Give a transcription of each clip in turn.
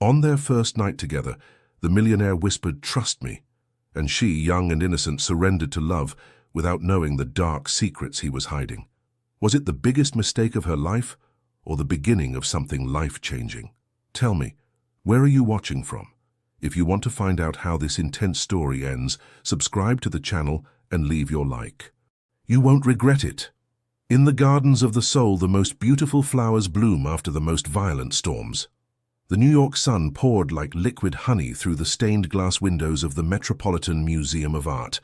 On their first night together, the millionaire whispered, "Trust me," and she, young and innocent, surrendered to love without knowing the dark secrets he was hiding. Was it the biggest mistake of her life, or the beginning of something life-changing? Tell me, where are you watching from? If you want to find out how this intense story ends, subscribe to the channel and leave your like. You won't regret it. In the gardens of the soul, the most beautiful flowers bloom after the most violent storms. The New York sun poured like liquid honey through the stained glass windows of the Metropolitan Museum of Art,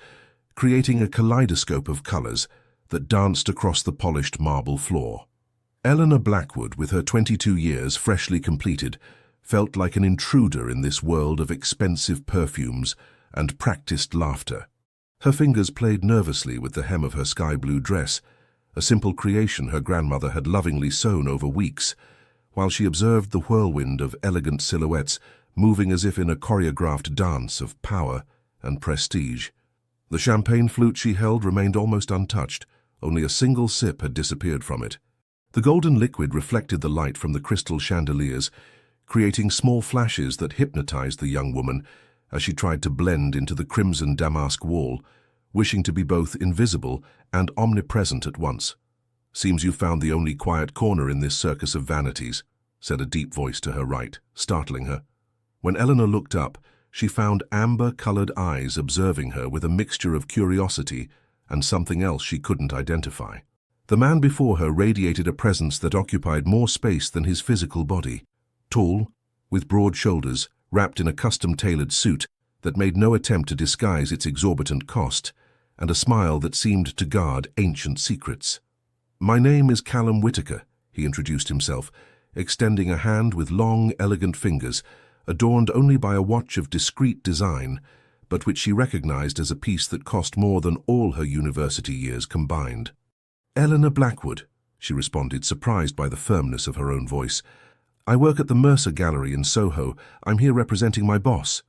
creating a kaleidoscope of colors that danced across the polished marble floor. Eleanor Blackwood, with her 22 years freshly completed, felt like an intruder in this world of expensive perfumes and practiced laughter. Her fingers played nervously with the hem of her sky-blue dress, a simple creation her grandmother had lovingly sewn over weeks, while she observed the whirlwind of elegant silhouettes moving as if in a choreographed dance of power and prestige. The champagne flute she held remained almost untouched, only a single sip had disappeared from it. The golden liquid reflected the light from the crystal chandeliers, creating small flashes that hypnotized the young woman as she tried to blend into the crimson damask wall, wishing to be both invisible and omnipresent at once. "Seems you found the only quiet corner in this circus of vanities," said a deep voice to her right, startling her. When Eleanor looked up, she found amber-colored eyes observing her with a mixture of curiosity and something else she couldn't identify. The man before her radiated a presence that occupied more space than his physical body. Tall, with broad shoulders, wrapped in a custom-tailored suit that made no attempt to disguise its exorbitant cost, and a smile that seemed to guard ancient secrets. "My name is Callum Whitaker," he introduced himself, extending a hand with long, elegant fingers, adorned only by a watch of discreet design, but which she recognized as a piece that cost more than all her university years combined. "Eleanor Blackwood," she responded, surprised by the firmness of her own voice. "I work at the Mercer Gallery in Soho. I'm here representing my boss."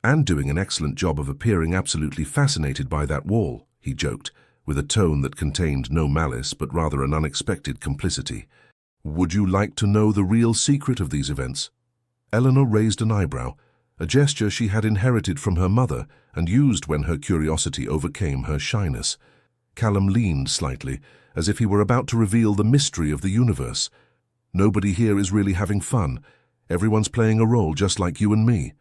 "And doing an excellent job of appearing absolutely fascinated by that wall," he joked, with a tone that contained no malice but rather an unexpected complicity. "Would you like to know the real secret of these events?" Eleanor raised an eyebrow, a gesture she had inherited from her mother and used when her curiosity overcame her shyness. Callum leaned slightly, as if he were about to reveal the mystery of the universe. "Nobody here is really having fun. Everyone's playing a role just like you and me."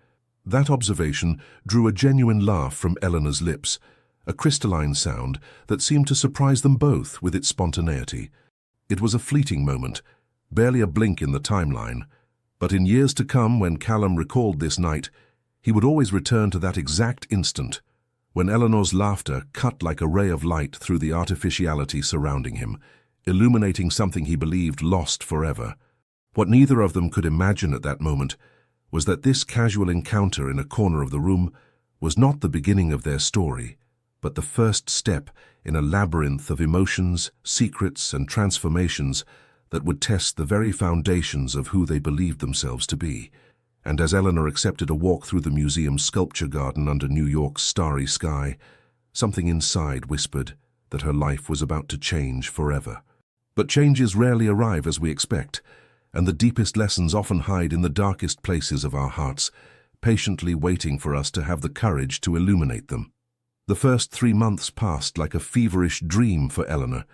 That observation drew a genuine laugh from Eleanor's lips, a crystalline sound that seemed to surprise them both with its spontaneity. It was a fleeting moment, barely a blink in the timeline, but in years to come, when Callum recalled this night, he would always return to that exact instant, when Eleanor's laughter cut like a ray of light through the artificiality surrounding him, illuminating something he believed lost forever. What neither of them could imagine at that moment was that this casual encounter in a corner of the room was not the beginning of their story, but the first step in a labyrinth of emotions, secrets, and transformations that would test the very foundations of who they believed themselves to be. And as Eleanor accepted a walk through the museum's sculpture garden under New York's starry sky, something inside whispered that her life was about to change forever. But changes rarely arrive as we expect, and the deepest lessons often hide in the darkest places of our hearts, patiently waiting for us to have the courage to illuminate them. The first 3 months passed like a feverish dream for Eleanor.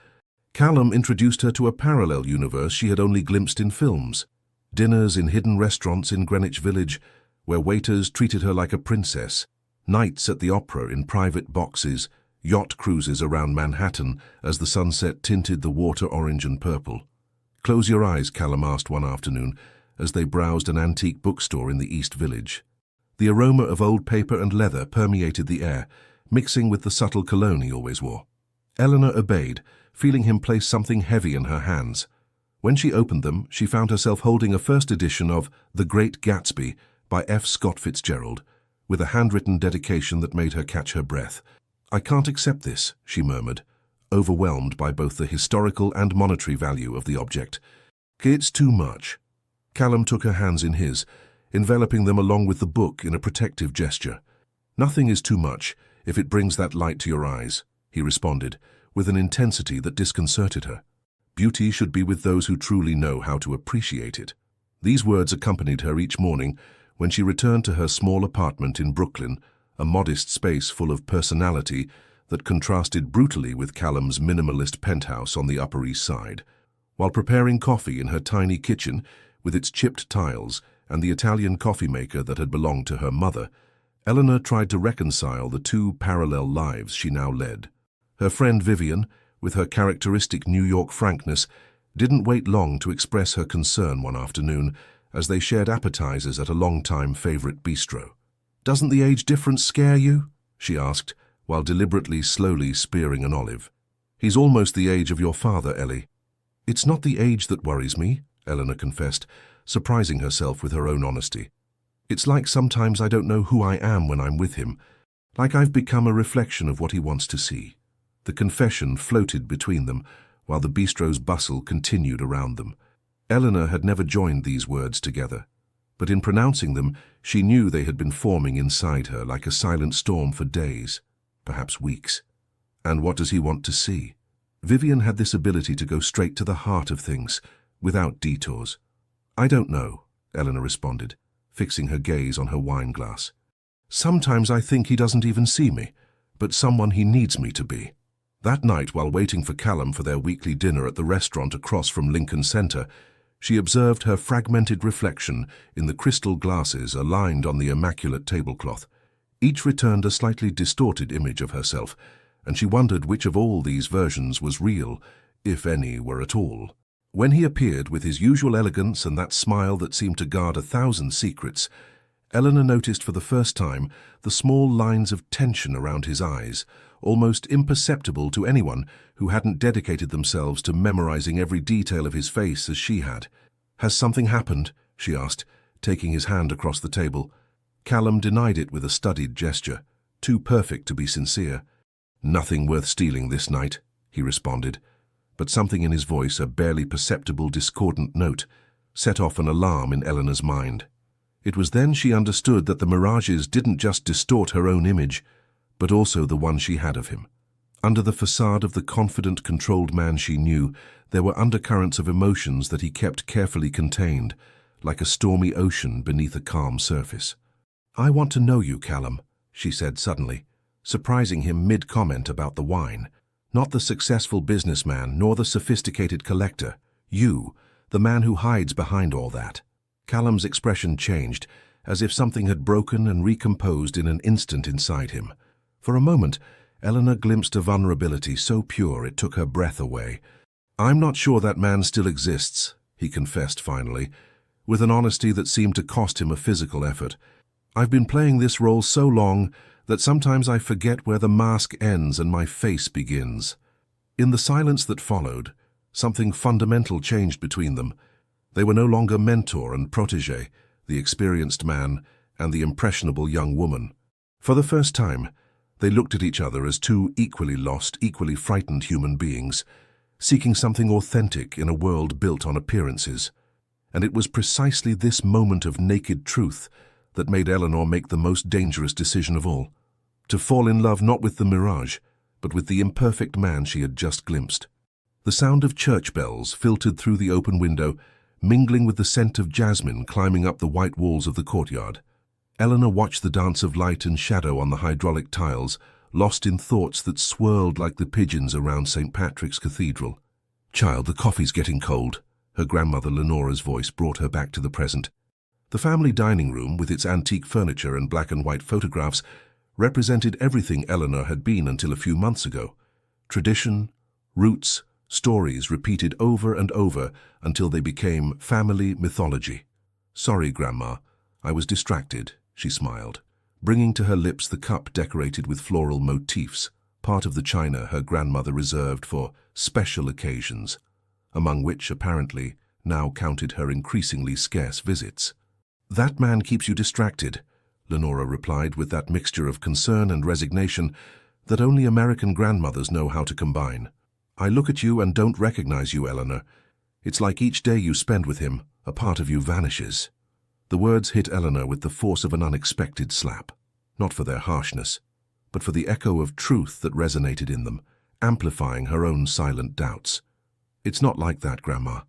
Callum introduced her to a parallel universe she had only glimpsed in films. Dinners in hidden restaurants in Greenwich Village, where waiters treated her like a princess. Nights at the opera in private boxes. Yacht cruises around Manhattan as the sunset tinted the water orange and purple. "Close your eyes," Callum asked one afternoon, as they browsed an antique bookstore in the East Village. The aroma of old paper and leather permeated the air, mixing with the subtle cologne he always wore. Eleanor obeyed, feeling him place something heavy in her hands. When she opened them, she found herself holding a first edition of The Great Gatsby by F. Scott Fitzgerald, with a handwritten dedication that made her catch her breath. "I can't accept this," she murmured, overwhelmed by both the historical and monetary value of the object. "It's too much." Callum took her hands in his, enveloping them along with the book in a protective gesture. "Nothing is too much if it brings that light to your eyes," he responded, with an intensity that disconcerted her. "Beauty should be with those who truly know how to appreciate it." These words accompanied her each morning when she returned to her small apartment in Brooklyn, a modest space full of personality that contrasted brutally with Callum's minimalist penthouse on the Upper East Side. While preparing coffee in her tiny kitchen, with its chipped tiles and the Italian coffee maker that had belonged to her mother, Eleanor tried to reconcile the two parallel lives she now led. Her friend Vivian, with her characteristic New York frankness, didn't wait long to express her concern one afternoon as they shared appetizers at a long-time favorite bistro. "Doesn't the age difference scare you?" she asked, while deliberately slowly spearing an olive. "He's almost the age of your father, Ellie." "It's not the age that worries me," Eleanor confessed, surprising herself with her own honesty. "It's like sometimes I don't know who I am when I'm with him, like I've become a reflection of what he wants to see." The confession floated between them, while the bistro's bustle continued around them. Eleanor had never joined these words together, but in pronouncing them, she knew they had been forming inside her like a silent storm for days, perhaps weeks. And what does he want to see? Vivian had this ability to go straight to the heart of things, without detours. "I don't know," Eleanor responded, fixing her gaze on her wine glass. "Sometimes I think he doesn't even see me, but someone he needs me to be." That night, while waiting for Callum for their weekly dinner at the restaurant across from Lincoln Center, she observed her fragmented reflection in the crystal glasses aligned on the immaculate tablecloth. Each returned a slightly distorted image of herself, and she wondered which of all these versions was real, if any were at all. When he appeared with his usual elegance and that smile that seemed to guard 1,000 secrets, Eleanor noticed for the first time the small lines of tension around his eyes, almost imperceptible to anyone who hadn't dedicated themselves to memorizing every detail of his face as she had. "Has something happened?" she asked, taking his hand across the table. Callum denied it with a studied gesture, too perfect to be sincere. "Nothing worth stealing this night," he responded, but something in his voice, a barely perceptible discordant note, set off an alarm in Eleanor's mind. It was then she understood that the mirages didn't just distort her own image, but also the one she had of him. Under the facade of the confident, controlled man she knew, there were undercurrents of emotions that he kept carefully contained, like a stormy ocean beneath a calm surface. "I want to know you, Callum," she said suddenly, surprising him mid-comment about the wine. "Not the successful businessman, nor the sophisticated collector. You, the man who hides behind all that." Callum's expression changed, as if something had broken and recomposed in an instant inside him. For a moment, Eleanor glimpsed a vulnerability so pure it took her breath away. "I'm not sure that man still exists," he confessed finally, with an honesty that seemed to cost him a physical effort. "I've been playing this role so long that sometimes I forget where the mask ends and my face begins." In the silence that followed, something fundamental changed between them. They were no longer mentor and protege, the experienced man and the impressionable young woman. For the first time, they looked at each other as two equally lost, equally frightened human beings, seeking something authentic in a world built on appearances. And it was precisely this moment of naked truth that made Eleanor make the most dangerous decision of all, to fall in love not with the mirage, but with the imperfect man she had just glimpsed. The sound of church bells filtered through the open window, mingling with the scent of jasmine climbing up the white walls of the courtyard. Eleanor watched the dance of light and shadow on the hydraulic tiles, lost in thoughts that swirled like the pigeons around St. Patrick's Cathedral. "Child, the coffee's getting cold." Her grandmother Lenora's voice brought her back to the present. The family dining room, with its antique furniture and black and white photographs, represented everything Eleanor had been until a few months ago. Tradition, roots, stories repeated over and over until they became family mythology. "Sorry, Grandma, I was distracted," she smiled, bringing to her lips the cup decorated with floral motifs, part of the china her grandmother reserved for special occasions, among which, apparently, now counted her increasingly scarce visits. "That man keeps you distracted," Lenora replied with that mixture of concern and resignation that only American grandmothers know how to combine. "I look at you and don't recognize you, Eleanor. It's like each day you spend with him, a part of you vanishes." The words hit Eleanor with the force of an unexpected slap, not for their harshness, but for the echo of truth that resonated in them, amplifying her own silent doubts. "It's not like that, Grandma.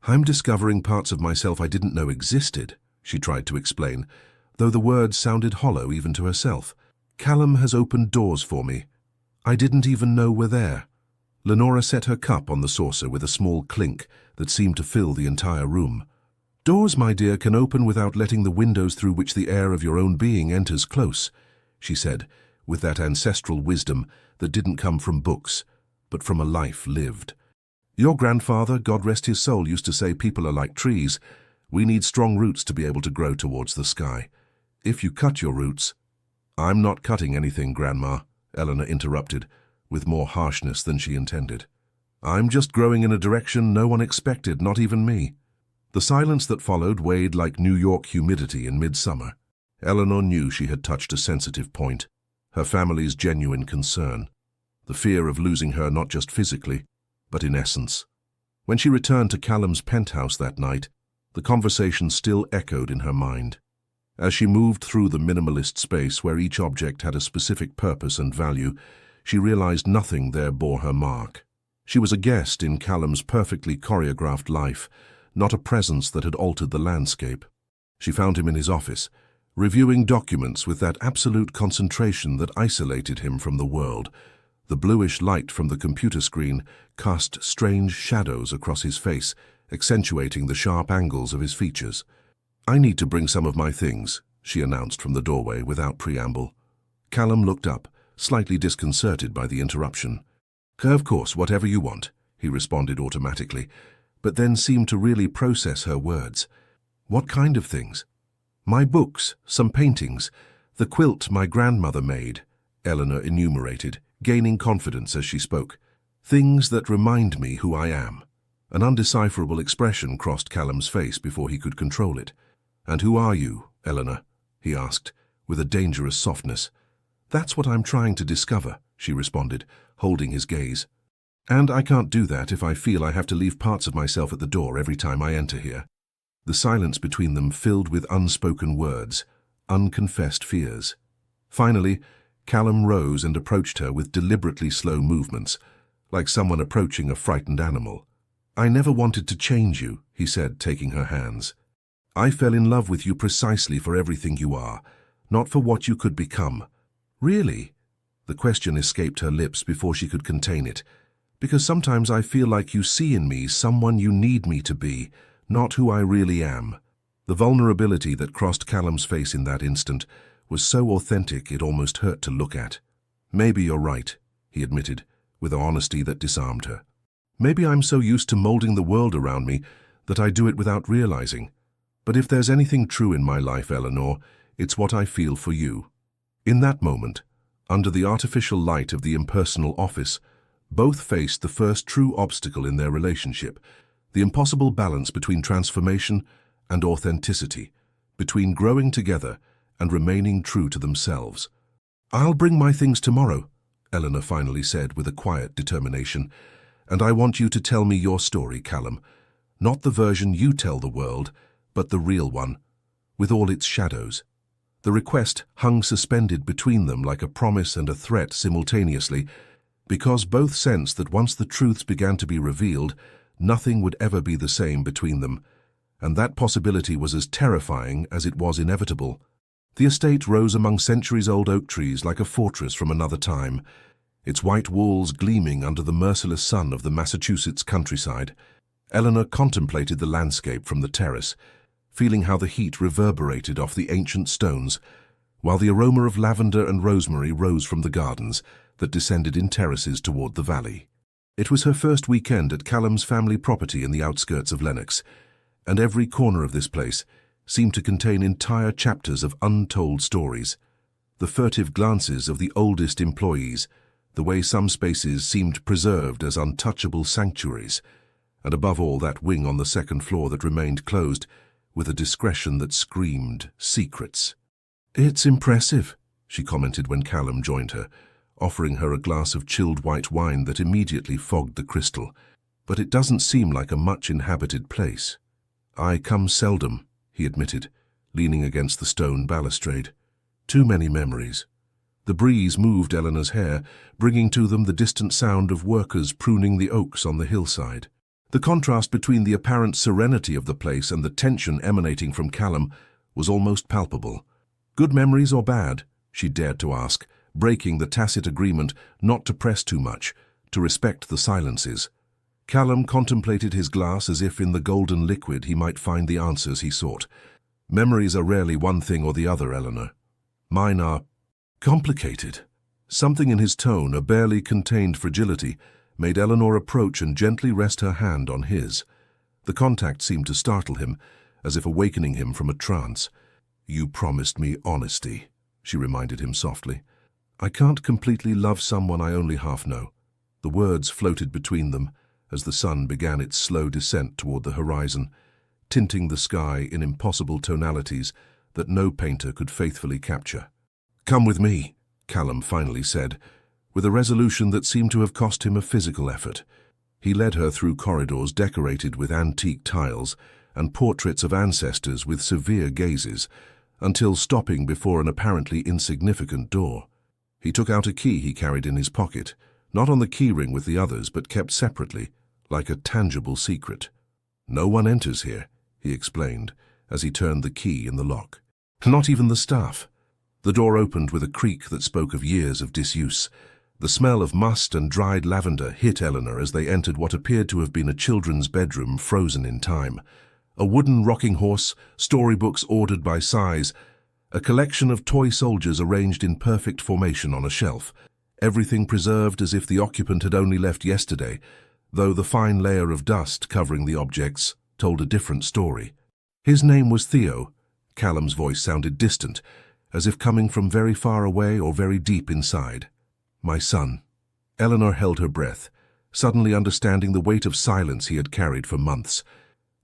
I'm discovering parts of myself I didn't know existed, she tried to explain, though the words sounded hollow even to herself. Callum has opened doors for me I didn't even know were there. Lenora set her cup on the saucer with a small clink that seemed to fill the entire room. Doors, my dear, can open without letting the windows through which the air of your own being enters close, she said, with that ancestral wisdom that didn't come from books, but from a life lived. Your grandfather, God rest his soul, used to say people are like trees. We need strong roots to be able to grow towards the sky. If you cut your roots— I'm not cutting anything, Grandma, Eleanor interrupted, with more harshness than she intended. I'm just growing in a direction no one expected, not even me. The silence that followed weighed like New York humidity in midsummer. Eleanor knew she had touched a sensitive point, her family's genuine concern, the fear of losing her not just physically, but in essence. When she returned to Callum's penthouse that night, the conversation still echoed in her mind. As she moved through the minimalist space where each object had a specific purpose and value, she realized nothing there bore her mark. She was a guest in Callum's perfectly choreographed life, not a presence that had altered the landscape. She found him in his office, reviewing documents with that absolute concentration that isolated him from the world. The bluish light from the computer screen cast strange shadows across his face, accentuating the sharp angles of his features. I need to bring some of my things, she announced from the doorway without preamble. Callum looked up, slightly disconcerted by the interruption. Of course, whatever you want, he responded automatically, but then seemed to really process her words. What kind of things? My books, some paintings, the quilt my grandmother made, Eleanor enumerated, gaining confidence as she spoke. Things that remind me who I am. An undecipherable expression crossed Callum's face before he could control it. And who are you, Eleanor? He asked, with a dangerous softness. That's what I'm trying to discover, she responded, holding his gaze. And I can't do that if I feel I have to leave parts of myself at the door every time I enter here. The silence between them filled with unspoken words, unconfessed fears. Finally, Callum rose and approached her with deliberately slow movements, like someone approaching a frightened animal. I never wanted to change you, he said, taking her hands. I fell in love with you precisely for everything you are, not for what you could become. Really? The question escaped her lips before she could contain it. Because sometimes I feel like you see in me someone you need me to be, not who I really am. The vulnerability that crossed Callum's face in that instant was so authentic it almost hurt to look at. Maybe you're right, he admitted, with an honesty that disarmed her. Maybe I'm so used to molding the world around me that I do it without realizing. But if there's anything true in my life, Eleanor, it's what I feel for you. In that moment, under the artificial light of the impersonal office, both faced the first true obstacle in their relationship, the impossible balance between transformation and authenticity, between growing together and remaining true to themselves. I'll bring my things tomorrow, Eleanor finally said with a quiet determination, and I want you to tell me your story, Callum. Not the version you tell the world, but the real one, with all its shadows. The request hung suspended between them like a promise and a threat simultaneously, because both sensed that once the truths began to be revealed, nothing would ever be the same between them, and that possibility was as terrifying as it was inevitable. The estate rose among centuries-old oak trees like a fortress from another time, its white walls gleaming under the merciless sun of the Massachusetts countryside. Eleanor contemplated the landscape from the terrace, feeling how the heat reverberated off the ancient stones, while the aroma of lavender and rosemary rose from the gardens that descended in terraces toward the valley. It was her first weekend at Callum's family property in the outskirts of Lenox, and every corner of this place seemed to contain entire chapters of untold stories. The furtive glances of the oldest employees, the way some spaces seemed preserved as untouchable sanctuaries, and above all that wing on the second floor that remained closed with a discretion that screamed secrets. It's impressive, she commented when Callum joined her, offering her a glass of chilled white wine that immediately fogged the crystal. But it doesn't seem like a much-inhabited place. I come seldom, he admitted, leaning against the stone balustrade. Too many memories. The breeze moved Eleanor's hair, bringing to them the distant sound of workers pruning the oaks on the hillside. The contrast between the apparent serenity of the place and the tension emanating from Callum was almost palpable. Good memories or bad? She dared to ask, breaking the tacit agreement not to press too much, to respect the silences. Callum contemplated his glass as if in the golden liquid he might find the answers he sought. Memories are rarely one thing or the other, Eleanor. Mine are complicated. Something in his tone, a barely contained fragility, made Eleanor approach and gently rest her hand on his. The contact seemed to startle him, as if awakening him from a trance. "You promised me honesty," she reminded him softly. "I can't completely love someone I only half know." The words floated between them as the sun began its slow descent toward the horizon, tinting the sky in impossible tonalities that no painter could faithfully capture. "Come with me," Callum finally said, with a resolution that seemed to have cost him a physical effort. He led her through corridors decorated with antique tiles and portraits of ancestors with severe gazes, until stopping before an apparently insignificant door. He took out a key he carried in his pocket, not on the keyring with the others, but kept separately, like a tangible secret. "No one enters here," he explained, as he turned the key in the lock. "Not even the staff." The door opened with a creak that spoke of years of disuse. The smell of must and dried lavender hit Eleanor as they entered what appeared to have been a children's bedroom frozen in time. A wooden rocking horse, storybooks ordered by size, a collection of toy soldiers arranged in perfect formation on a shelf, everything preserved as if the occupant had only left yesterday, though the fine layer of dust covering the objects told a different story. His name was Theo. Callum's voice sounded distant, as if coming from very far away or very deep inside. "My son." Eleanor held her breath, suddenly understanding the weight of silence he had carried for months.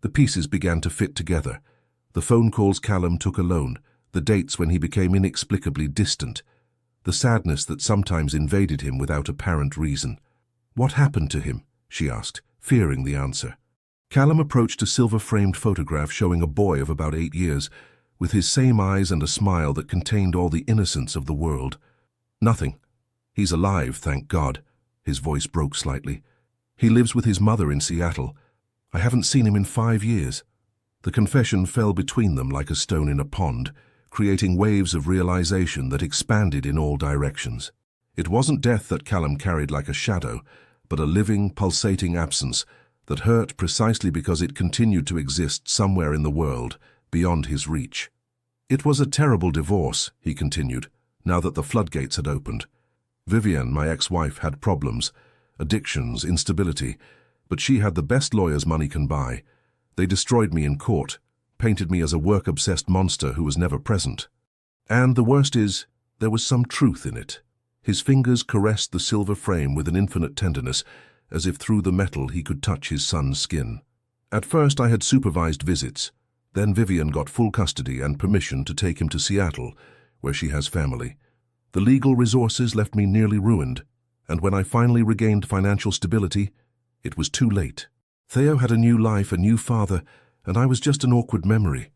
The pieces began to fit together. The phone calls Callum took alone, the dates when he became inexplicably distant, the sadness that sometimes invaded him without apparent reason. "What happened to him?" she asked, fearing the answer. Callum approached a silver-framed photograph showing a boy of about 8 years, with his same eyes and a smile that contained all the innocence of the world. "Nothing. He's alive, thank God." His voice broke slightly. "He lives with his mother in Seattle. I haven't seen him in 5 years." The confession fell between them like a stone in a pond, creating waves of realization that expanded in all directions. It wasn't death that Callum carried like a shadow, but a living, pulsating absence that hurt precisely because it continued to exist somewhere in the world, beyond his reach. "It was a terrible divorce," he continued, now that the floodgates had opened. "Vivian, my ex-wife, had problems, addictions, instability, but she had the best lawyers money can buy. They destroyed me in court, painted me as a work-obsessed monster who was never present. And the worst is, there was some truth in it." His fingers caressed the silver frame with an infinite tenderness, as if through the metal he could touch his son's skin. "At first I had supervised visits. Then Vivian got full custody and permission to take him to Seattle, where she has family. The legal resources left me nearly ruined, and when I finally regained financial stability, it was too late. Theo had a new life, a new father, and I was just an awkward memory."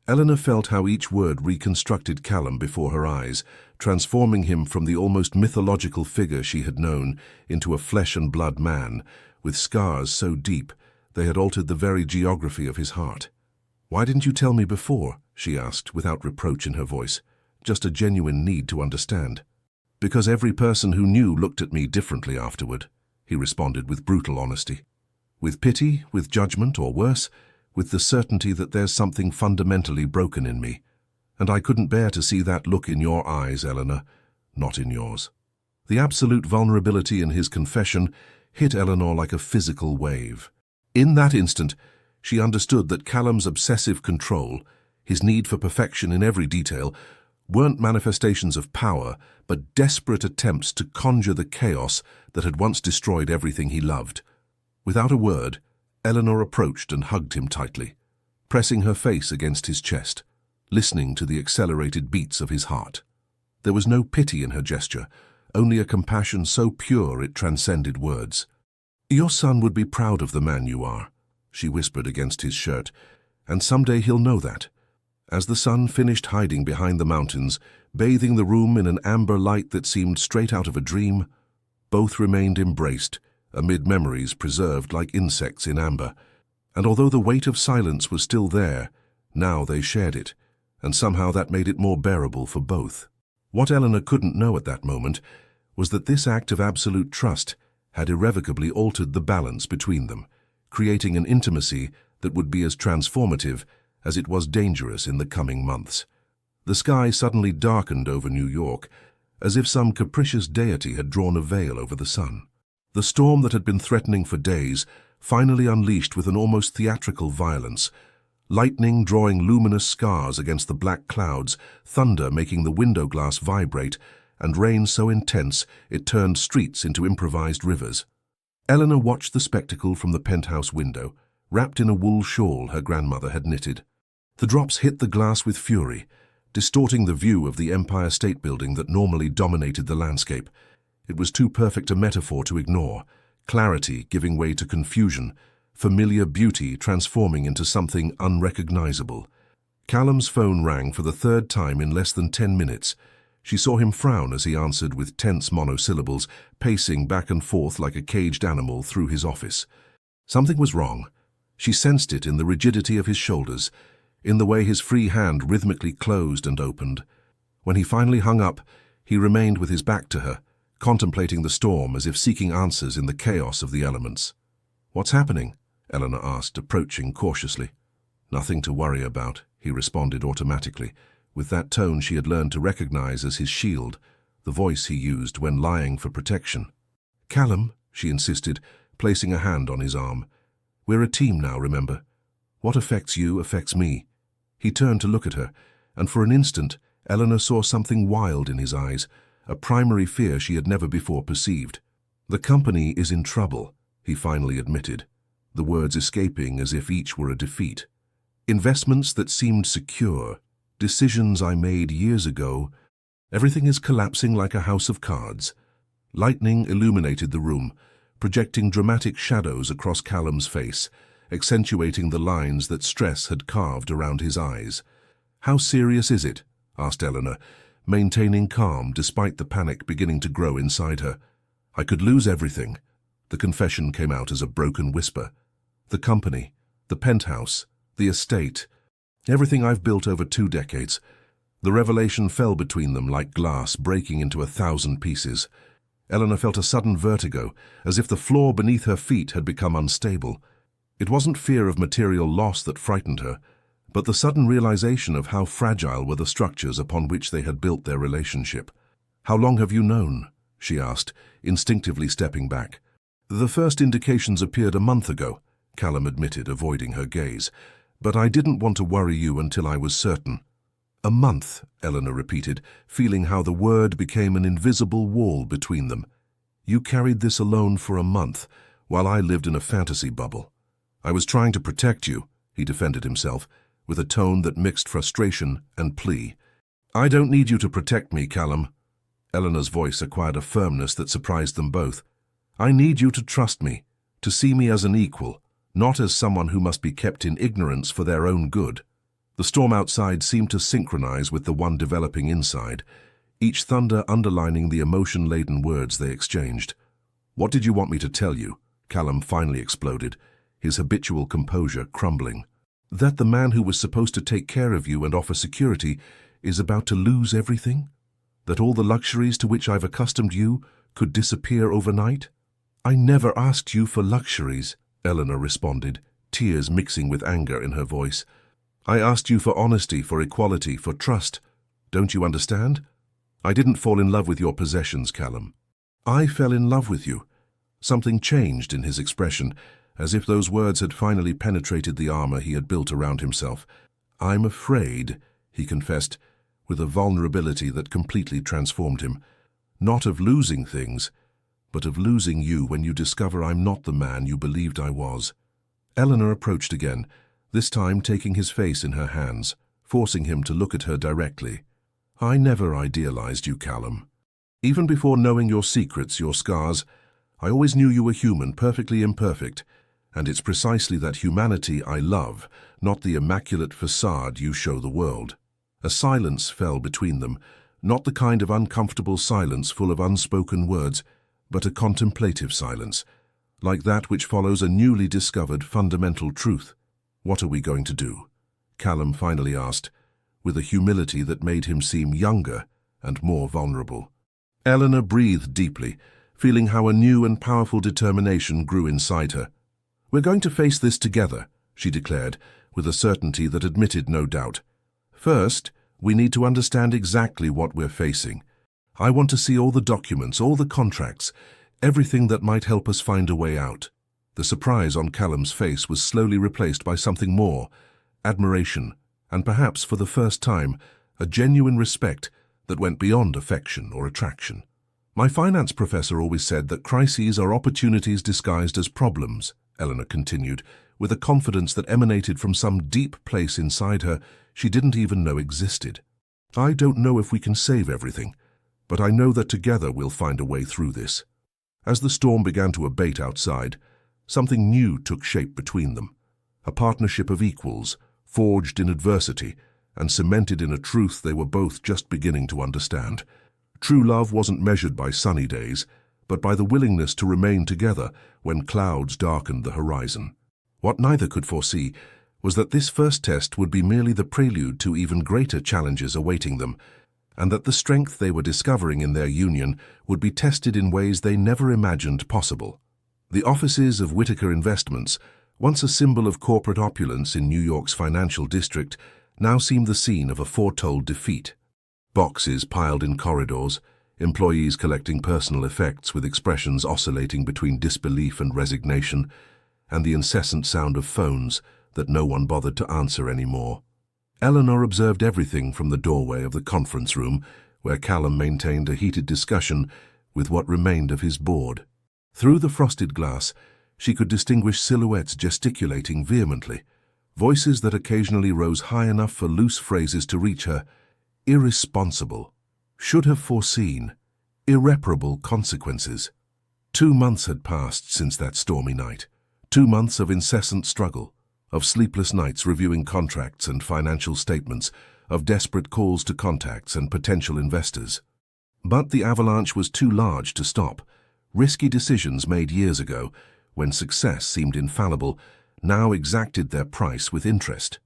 Eleanor felt how each word reconstructed Callum before her eyes, transforming him from the almost mythological figure she had known into a flesh-and-blood man, with scars so deep they had altered the very geography of his heart. "Why didn't you tell me before?" she asked, without reproach in her voice, just a genuine need to understand. "Because every person who knew looked at me differently afterward," he responded with brutal honesty. "With pity, with judgment, or worse, with the certainty that there's something fundamentally broken in me. And I couldn't bear to see that look in your eyes, Eleanor, not in yours." The absolute vulnerability in his confession hit Eleanor like a physical wave. In that instant, she understood that Callum's obsessive control, his need for perfection in every detail, weren't manifestations of power, but desperate attempts to conjure the chaos that had once destroyed everything he loved. Without a word, Eleanor approached and hugged him tightly, pressing her face against his chest, listening to the accelerated beats of his heart. There was no pity in her gesture, only a compassion so pure it transcended words. "Your son would be proud of the man you are," she whispered against his shirt, "and someday he'll know that." As the sun finished hiding behind the mountains, bathing the room in an amber light that seemed straight out of a dream, both remained embraced amid memories preserved like insects in amber. And although the weight of silence was still there, now they shared it, and somehow that made it more bearable for both. What Eleanor couldn't know at that moment was that this act of absolute trust had irrevocably altered the balance between them, creating an intimacy that would be as transformative as it was dangerous in the coming months. The sky suddenly darkened over New York, as if some capricious deity had drawn a veil over the sun. The storm that had been threatening for days finally unleashed with an almost theatrical violence, lightning drawing luminous scars against the black clouds, thunder making the window glass vibrate, and rain so intense it turned streets into improvised rivers. Eleanor watched the spectacle from the penthouse window, wrapped in a wool shawl her grandmother had knitted. The drops hit the glass with fury, distorting the view of the Empire State Building that normally dominated the landscape. It was too perfect a metaphor to ignore, clarity giving way to confusion, familiar beauty transforming into something unrecognizable. Callum's phone rang for the third time in less than 10 minutes. She saw him frown as he answered with tense monosyllables, pacing back and forth like a caged animal through his office. Something was wrong. She sensed it in the rigidity of his shoulders, in the way his free hand rhythmically closed and opened. When he finally hung up, he remained with his back to her, contemplating the storm as if seeking answers in the chaos of the elements. "What's happening?" Eleanor asked, approaching cautiously. "Nothing to worry about," he responded automatically, with that tone she had learned to recognize as his shield, the voice he used when lying for protection. "Callum," she insisted, placing a hand on his arm. "We're a team now, remember? What affects you affects me." He turned to look at her, and for an instant, Eleanor saw something wild in his eyes, a primary fear she had never before perceived. "The company is in trouble," he finally admitted, the words escaping as if each were a defeat. "Investments that seemed secure, decisions I made years ago, everything is collapsing like a house of cards." Lightning illuminated the room, projecting dramatic shadows across Callum's face, accentuating the lines that stress had carved around his eyes. "How serious is it?" asked Eleanor, maintaining calm despite the panic beginning to grow inside her. "I could lose everything." The confession came out as a broken whisper. "The company, the penthouse, the estate, everything I've built over 2 decades. The revelation fell between them like glass breaking into 1,000 pieces. Eleanor felt a sudden vertigo, as if the floor beneath her feet had become unstable. It wasn't fear of material loss that frightened her, but the sudden realization of how fragile were the structures upon which they had built their relationship. "How long have you known?" she asked, instinctively stepping back. "The first indications appeared a month ago," Callum admitted, avoiding her gaze. "But I didn't want to worry you until I was certain." "A month," Eleanor repeated, feeling how the word became an invisible wall between them. "You carried this alone for a month, while I lived in a fantasy bubble." "I was trying to protect you," he defended himself, with a tone that mixed frustration and plea. "I don't need you to protect me, Callum." Eleanor's voice acquired a firmness that surprised them both. "I need you to trust me, to see me as an equal, not as someone who must be kept in ignorance for their own good." The storm outside seemed to synchronize with the one developing inside, each thunder underlining the emotion-laden words they exchanged. "What did you want me to tell you?" Callum finally exploded, his habitual composure crumbling. "That the man who was supposed to take care of you and offer security is about to lose everything? That all the luxuries to which I've accustomed you could disappear overnight?" "I never asked you for luxuries," Eleanor responded, tears mixing with anger in her voice. "I asked you for honesty, for equality, for trust. Don't you understand? I didn't fall in love with your possessions, Callum. I fell in love with you." Something changed in his expression, as if those words had finally penetrated the armor he had built around himself. "I'm afraid," he confessed, with a vulnerability that completely transformed him. "Not of losing things, but of losing you when you discover I'm not the man you believed I was." Eleanor approached again, this time taking his face in her hands, forcing him to look at her directly. "I never idealized you, Callum. Even before knowing your secrets, your scars, I always knew you were human, perfectly imperfect. And it's precisely that humanity I love, not the immaculate facade you show the world." A silence fell between them, not the kind of uncomfortable silence full of unspoken words, but a contemplative silence, like that which follows a newly discovered fundamental truth. "What are we going to do?" Callum finally asked, with a humility that made him seem younger and more vulnerable. Eleanor breathed deeply, feeling how a new and powerful determination grew inside her. "We're going to face this together," she declared, with a certainty that admitted no doubt. "First, we need to understand exactly what we're facing. I want to see all the documents, all the contracts, everything that might help us find a way out." The surprise on Callum's face was slowly replaced by something more: admiration, and perhaps for the first time, a genuine respect that went beyond affection or attraction. "My finance professor always said that crises are opportunities disguised as problems," Eleanor continued, with a confidence that emanated from some deep place inside her she didn't even know existed. "I don't know if we can save everything, but I know that together we'll find a way through this." As the storm began to abate outside, something new took shape between them. A partnership of equals, forged in adversity and cemented in a truth they were both just beginning to understand. True love wasn't measured by sunny days, but by the willingness to remain together when clouds darkened the horizon. What neither could foresee was that this first test would be merely the prelude to even greater challenges awaiting them, and that the strength they were discovering in their union would be tested in ways they never imagined possible. The offices of Whitaker Investments, once a symbol of corporate opulence in New York's financial district, now seemed the scene of a foretold defeat. Boxes piled in corridors, employees collecting personal effects with expressions oscillating between disbelief and resignation, and the incessant sound of phones that no one bothered to answer anymore. Eleanor observed everything from the doorway of the conference room, where Callum maintained a heated discussion with what remained of his board. Through the frosted glass, she could distinguish silhouettes gesticulating vehemently, voices that occasionally rose high enough for loose phrases to reach her: irresponsible, should have foreseen, irreparable consequences. 2 months had passed since that stormy night. 2 months of incessant struggle, of sleepless nights reviewing contracts and financial statements, of desperate calls to contacts and potential investors. But the avalanche was too large to stop. Risky decisions made years ago, when success seemed infallible, now exacted their price with interest.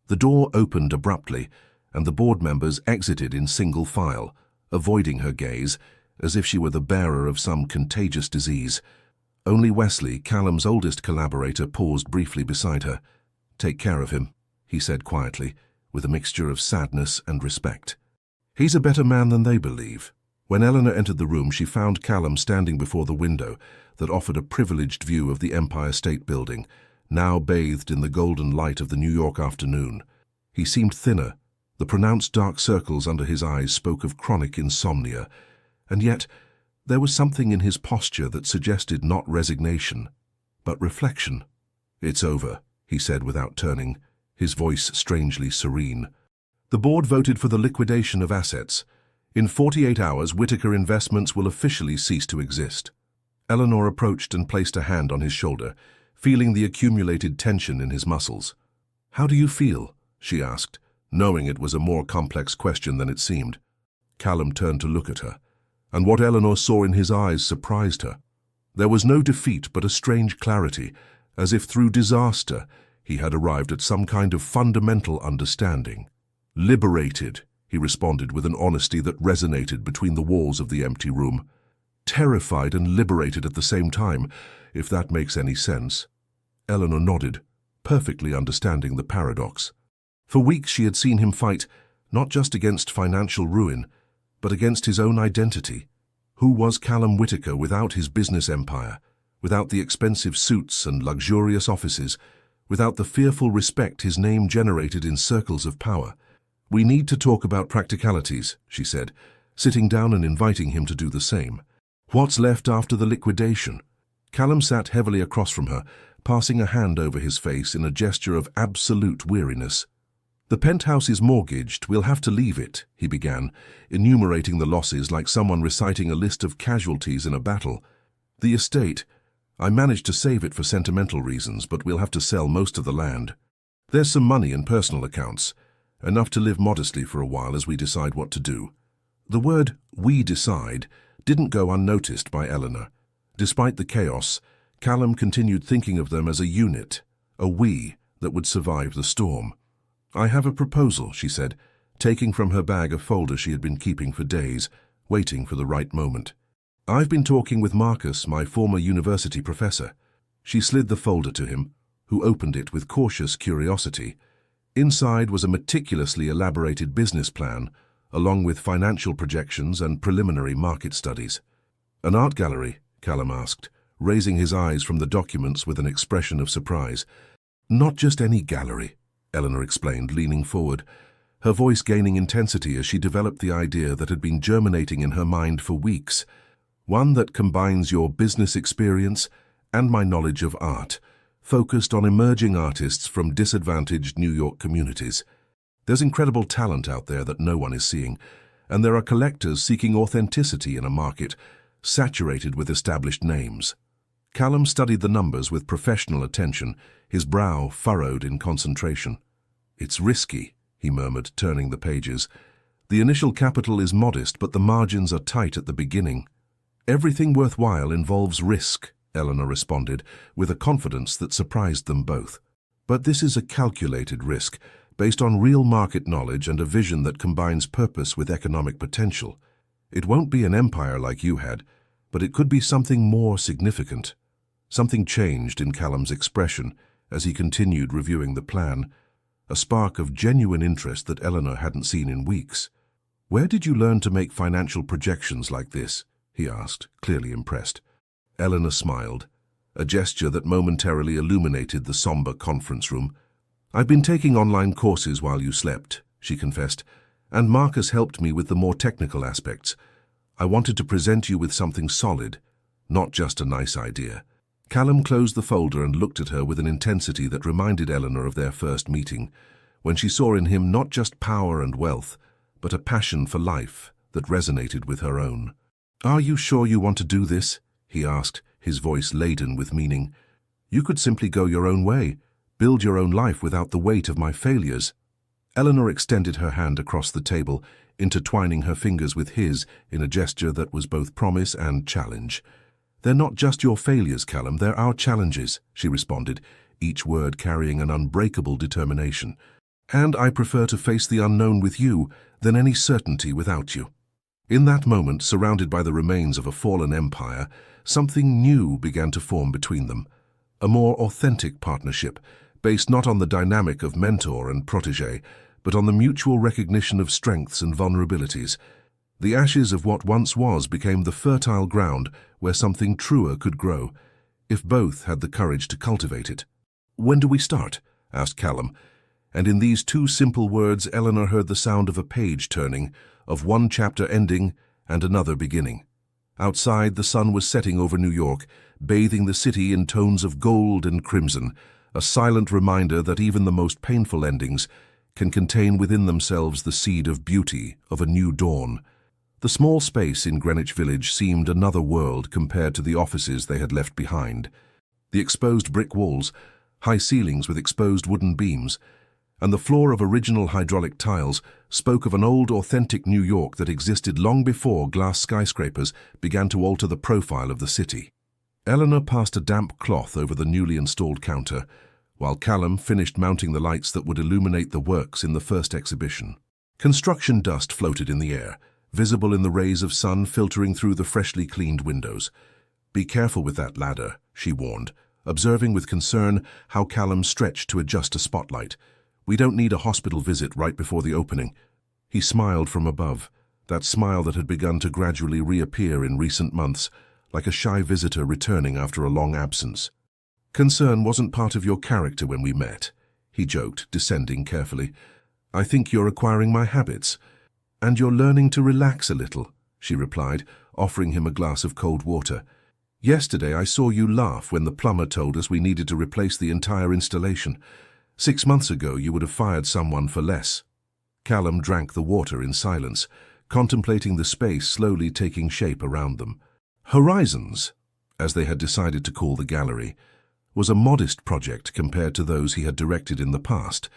The door opened abruptly, and the board members exited in single file, avoiding her gaze, as if she were the bearer of some contagious disease. Only Wesley, Callum's oldest collaborator, paused briefly beside her. "Take care of him," he said quietly, with a mixture of sadness and respect. "He's a better man than they believe." When Eleanor entered the room, she found Callum standing before the window that offered a privileged view of the Empire State Building, now bathed in the golden light of the New York afternoon. He seemed thinner. The pronounced dark circles under his eyes spoke of chronic insomnia, and yet there was something in his posture that suggested not resignation, but reflection. "It's over," he said without turning, his voice strangely serene. "The board voted for the liquidation of assets. In 48 hours, Whitaker Investments will officially cease to exist." Eleanor approached and placed a hand on his shoulder, feeling the accumulated tension in his muscles. "How do you feel?" she asked, knowing it was a more complex question than it seemed. Callum turned to look at her, and what Eleanor saw in his eyes surprised her. There was no defeat but a strange clarity, as if through disaster he had arrived at some kind of fundamental understanding. "Liberated," he responded with an honesty that resonated between the walls of the empty room. "Terrified and liberated at the same time, if that makes any sense." Eleanor nodded, perfectly understanding the paradox. For weeks she had seen him fight, not just against financial ruin, but against his own identity. Who was Callum Whitaker without his business empire, without the expensive suits and luxurious offices, without the fearful respect his name generated in circles of power? "We need to talk about practicalities," she said, sitting down and inviting him to do the same. "What's left after the liquidation?" Callum sat heavily across from her, passing a hand over his face in a gesture of absolute weariness. "The penthouse is mortgaged. We'll have to leave it," he began, enumerating the losses like someone reciting a list of casualties in a battle. "The estate. I managed to save it for sentimental reasons, but we'll have to sell most of the land. There's some money in personal accounts, enough to live modestly for a while as we decide what to do." The word "we decide" didn't go unnoticed by Eleanor. Despite the chaos, Callum continued thinking of them as a unit, a we that would survive the storm. "I have a proposal," she said, taking from her bag a folder she had been keeping for days, waiting for the right moment. "I've been talking with Marcus, my former university professor." She slid the folder to him, who opened it with cautious curiosity. Inside was a meticulously elaborated business plan, along with financial projections and preliminary market studies. "An art gallery?" Callum asked, raising his eyes from the documents with an expression of surprise. "Not just any gallery," Eleanor explained, leaning forward, her voice gaining intensity as she developed the idea that had been germinating in her mind for weeks. "One that combines your business experience and my knowledge of art, focused on emerging artists from disadvantaged New York communities. There's incredible talent out there that no one is seeing, and there are collectors seeking authenticity in a market saturated with established names." Callum studied the numbers with professional attention, his brow furrowed in concentration. "It's risky," he murmured, turning the pages. "The initial capital is modest, but the margins are tight at the beginning." "Everything worthwhile involves risk," Eleanor responded, with a confidence that surprised them both. "But this is a calculated risk, based on real market knowledge and a vision that combines purpose with economic potential. It won't be an empire like you had, but it could be something more significant." Something changed in Callum's expression as he continued reviewing the plan, a spark of genuine interest that Eleanor hadn't seen in weeks. "Where did you learn to make financial projections like this?" he asked, clearly impressed. Eleanor smiled, a gesture that momentarily illuminated the somber conference room. "I've been taking online courses while you slept," she confessed, "and Marcus helped me with the more technical aspects. I wanted to present you with something solid, not just a nice idea." Callum closed the folder and looked at her with an intensity that reminded Eleanor of their first meeting, when she saw in him not just power and wealth, but a passion for life that resonated with her own. "Are you sure you want to do this?" he asked, his voice laden with meaning. "You could simply go your own way, build your own life without the weight of my failures." Eleanor extended her hand across the table, intertwining her fingers with his in a gesture that was both promise and challenge. "They're not just your failures, Callum, they're our challenges," she responded, each word carrying an unbreakable determination. "And I prefer to face the unknown with you than any certainty without you." In that moment, surrounded by the remains of a fallen empire, something new began to form between them, a more authentic partnership, based not on the dynamic of mentor and protege, but on the mutual recognition of strengths and vulnerabilities. The ashes of what once was became the fertile ground where something truer could grow, if both had the courage to cultivate it. "When do we start?" asked Callum, and in these two simple words Eleanor heard the sound of a page turning, of one chapter ending and another beginning. Outside, the sun was setting over New York, bathing the city in tones of gold and crimson, a silent reminder that even the most painful endings can contain within themselves the seed of beauty of a new dawn. The small space in Greenwich Village seemed another world compared to the offices they had left behind. The exposed brick walls, high ceilings with exposed wooden beams, and the floor of original hydraulic tiles spoke of an old, authentic New York that existed long before glass skyscrapers began to alter the profile of the city. Eleanor passed a damp cloth over the newly installed counter, while Callum finished mounting the lights that would illuminate the works in the first exhibition. Construction dust floated in the air, visible in the rays of sun filtering through the freshly cleaned windows. "Be careful with that ladder," she warned, observing with concern how Callum stretched to adjust a spotlight. "We don't need a hospital visit right before the opening." He smiled from above, that smile that had begun to gradually reappear in recent months, like a shy visitor returning after a long absence. "Concern wasn't part of your character when we met," he joked, descending carefully. "I think you're acquiring my habits. And you're learning to relax a little," she replied, offering him a glass of cold water. "Yesterday I saw you laugh when the plumber told us we needed to replace the entire installation. 6 months ago you would have fired someone for less." Callum drank the water in silence, contemplating the space slowly taking shape around them. Horizons, as they had decided to call the gallery, was a modest project compared to those he had directed in the past,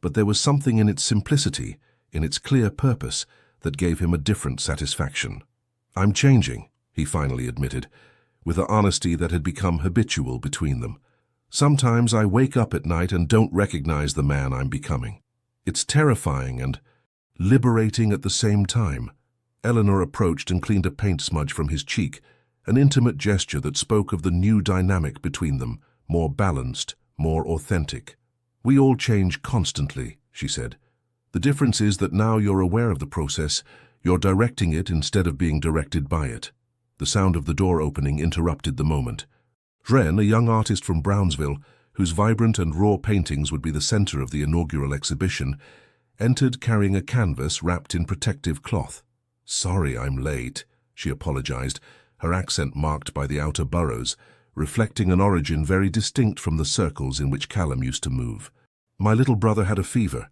but there was something in its simplicity, in its clear purpose, that gave him a different satisfaction. "I'm changing," he finally admitted. with an honesty that had become habitual between them. "Sometimes I wake up at night and don't recognize the man I'm becoming. It's terrifying and liberating at the same time." Eleanor approached and cleaned a paint smudge from his cheek, an intimate gesture that spoke of the new dynamic between them, more balanced, more authentic. "We all change constantly," she said. "The difference is that now you're aware of the process, you're directing it instead of being directed by it." The sound of the door opening interrupted the moment. Dren, a young artist from Brownsville, whose vibrant and raw paintings would be the center of the inaugural exhibition, entered carrying a canvas wrapped in protective cloth. "Sorry I'm late," she apologized, her accent marked by the outer boroughs, reflecting an origin very distinct from the circles in which Callum used to move. "My little brother had a fever,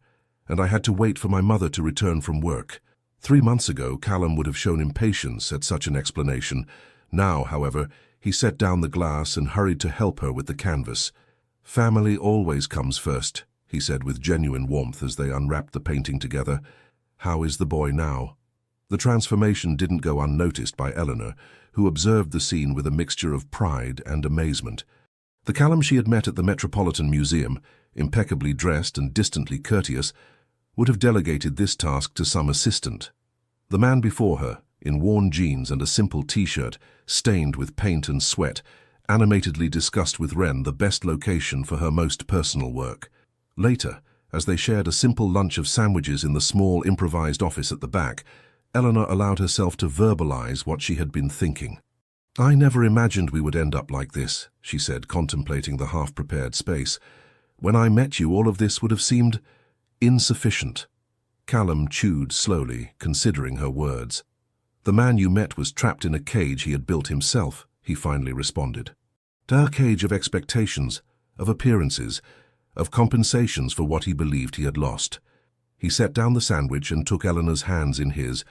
and I had to wait for my mother to return from work." 3 months ago, Callum would have shown impatience at such an explanation. Now, however, he set down the glass and hurried to help her with the canvas. "Family always comes first," he said with genuine warmth as they unwrapped the painting together. "How is the boy now?" The transformation didn't go unnoticed by Eleanor, who observed the scene with a mixture of pride and amazement. The Callum she had met at the Metropolitan Museum, impeccably dressed and distantly courteous, would have delegated this task to some assistant. The man before her, in worn jeans and a simple t-shirt, stained with paint and sweat, animatedly discussed with Wren the best location for her most personal work. Later, as they shared a simple lunch of sandwiches in the small improvised office at the back, Eleanor allowed herself to verbalize what she had been thinking. "I never imagined we would end up like this," she said, contemplating the half-prepared space. "When I met you, all of this would have seemed insufficient." Callum chewed slowly, considering her words. "The man you met was trapped in a cage he had built himself," he finally responded. "A cage of expectations, of appearances, of compensations for what he believed he had lost." He set down the sandwich and took Eleanor's hands in his,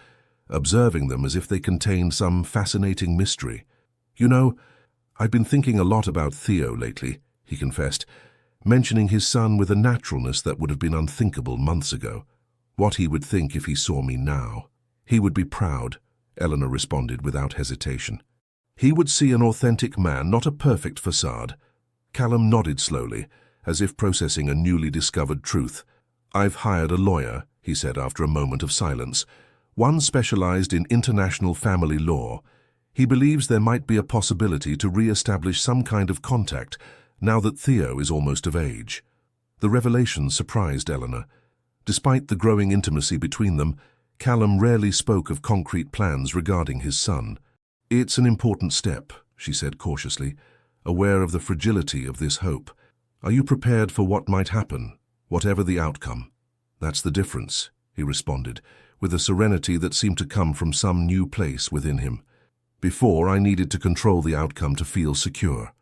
observing them as if they contained some fascinating mystery. "You know, I've been thinking a lot about Theo lately," he confessed, mentioning his son with a naturalness that would have been unthinkable months ago. "What he would think if he saw me now." "He would be proud," Eleanor responded without hesitation. "He would see an authentic man, not a perfect facade." Callum nodded slowly, as if processing a newly discovered truth. "I've hired a lawyer," he said after a moment of silence, "one specialized in international family law. He believes there might be a possibility to re-establish some kind of contact now that Theo is almost of age." The revelation surprised Eleanor. Despite the growing intimacy between them, Callum rarely spoke of concrete plans regarding his son. "It's an important step," she said cautiously, aware of the fragility of this hope. "Are you prepared for what might happen, whatever the outcome?" "That's the difference," he responded, with a serenity that seemed to come from some new place within him. "Before, I needed to control the outcome to feel secure.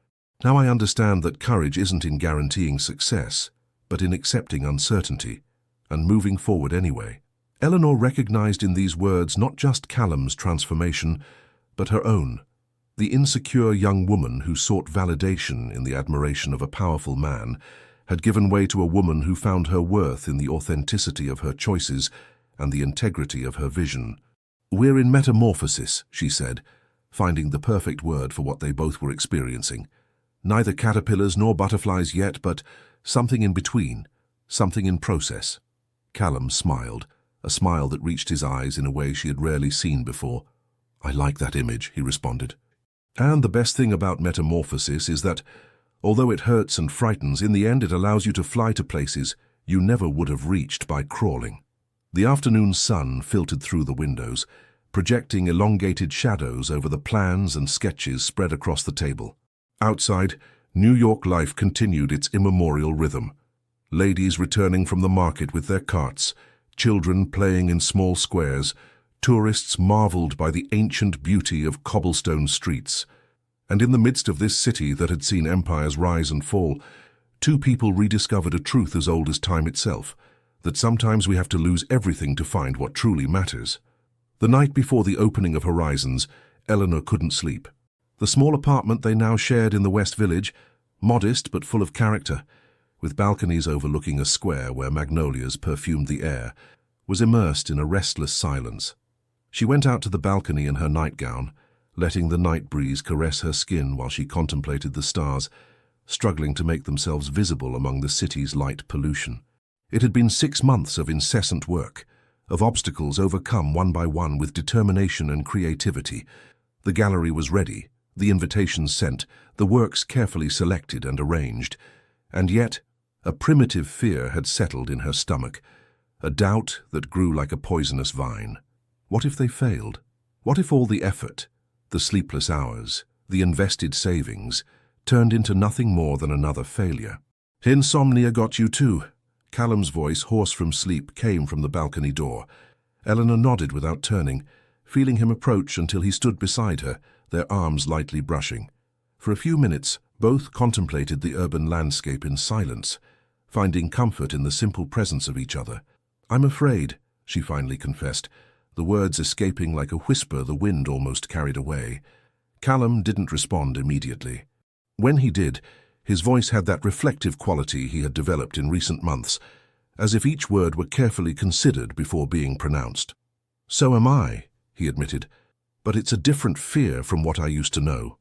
Now I understand that courage isn't in guaranteeing success, but in accepting uncertainty, and moving forward anyway." Eleanor recognized in these words not just Callum's transformation, but her own. The insecure young woman who sought validation in the admiration of a powerful man had given way to a woman who found her worth in the authenticity of her choices and the integrity of her vision. "We're in metamorphosis," she said, finding the perfect word for what they both were experiencing. "Neither caterpillars nor butterflies yet, but something in between, something in process." Callum smiled, a smile that reached his eyes in a way she had rarely seen before. "I like that image," he responded. "And the best thing about metamorphosis is that, although it hurts and frightens, in the end it allows you to fly to places you never would have reached by crawling." The afternoon sun filtered through the windows, projecting elongated shadows over the plans and sketches spread across the table. Outside, New York life continued its immemorial rhythm. Ladies returning from the market with their carts, children playing in small squares, tourists marveled by the ancient beauty of cobblestone streets. And in the midst of this city that had seen empires rise and fall, two people rediscovered a truth as old as time itself, that sometimes we have to lose everything to find what truly matters. The night before the opening of Horizons, Eleanor couldn't sleep. The small apartment they now shared in the West Village, modest but full of character, with balconies overlooking a square where magnolias perfumed the air, was immersed in a restless silence. She went out to the balcony in her nightgown, letting the night breeze caress her skin while she contemplated the stars, struggling to make themselves visible among the city's light pollution. It had been 6 months of incessant work, of obstacles overcome one by one with determination and creativity. The gallery was ready, the invitations sent, the works carefully selected and arranged. And yet, a primitive fear had settled in her stomach, a doubt that grew like a poisonous vine. What if they failed? What if all the effort, the sleepless hours, the invested savings, turned into nothing more than another failure? "Insomnia got you too." Callum's voice, hoarse from sleep, came from the balcony door. Eleanor nodded without turning, feeling him approach until he stood beside her, their arms lightly brushing. For a few minutes, both contemplated the urban landscape in silence, finding comfort in the simple presence of each other. "I'm afraid," she finally confessed, the words escaping like a whisper the wind almost carried away. Callum didn't respond immediately. When he did, his voice had that reflective quality he had developed in recent months, as if each word were carefully considered before being pronounced. "So am I," he admitted, "but it's a different fear from what I used to know."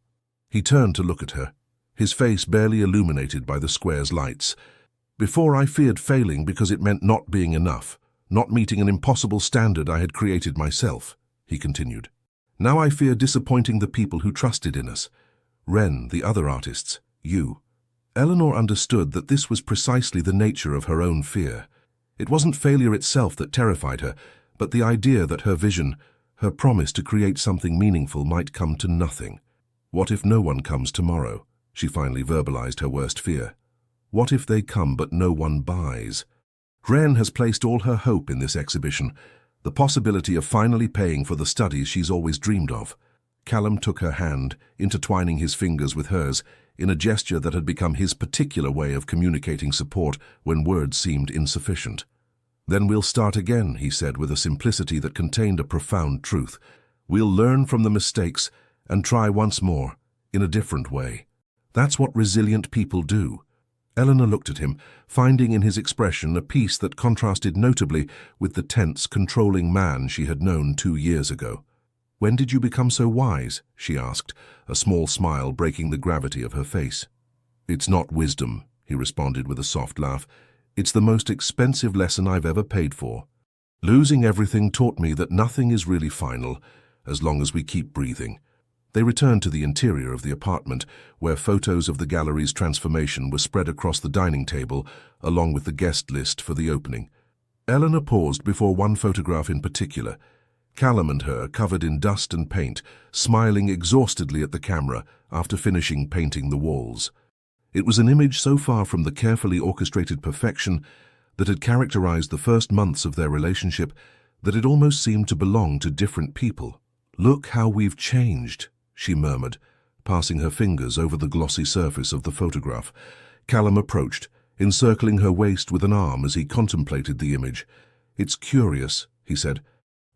He turned to look at her, his face barely illuminated by the square's lights. "Before I feared failing because it meant not being enough, not meeting an impossible standard I had created myself," he continued. "Now I fear disappointing the people who trusted in us. Ren, the other artists, you." Eleanor understood that this was precisely the nature of her own fear. It wasn't failure itself that terrified her, but the idea that her vision, her promise to create something meaningful, might come to nothing. "What if no one comes tomorrow?" she finally verbalized her worst fear. "What if they come but no one buys?" Ren has placed all her hope in this exhibition, the possibility of finally paying for the studies she's always dreamed of. Callum took her hand, intertwining his fingers with hers, in a gesture that had become his particular way of communicating support when words seemed insufficient. "Then we'll start again," he said with a simplicity that contained a profound truth. "We'll learn from the mistakes and try once more, in a different way. That's what resilient people do." Eleanor looked at him, finding in his expression a peace that contrasted notably with the tense, controlling man she had known 2 years ago. "When did you become so wise?" she asked, a small smile breaking the gravity of her face. "It's not wisdom," he responded with a soft laugh. "It's the most expensive lesson I've ever paid for. Losing everything taught me that nothing is really final, as long as we keep breathing." They returned to the interior of the apartment, where photos of the gallery's transformation were spread across the dining table, along with the guest list for the opening. Eleanor paused before one photograph in particular. Callum and her, covered in dust and paint, smiling exhaustedly at the camera after finishing painting the walls. It was an image so far from the carefully orchestrated perfection that had characterized the first months of their relationship that it almost seemed to belong to different people. "Look how we've changed," she murmured, passing her fingers over the glossy surface of the photograph. Callum approached, encircling her waist with an arm as he contemplated the image. "It's curious," he said.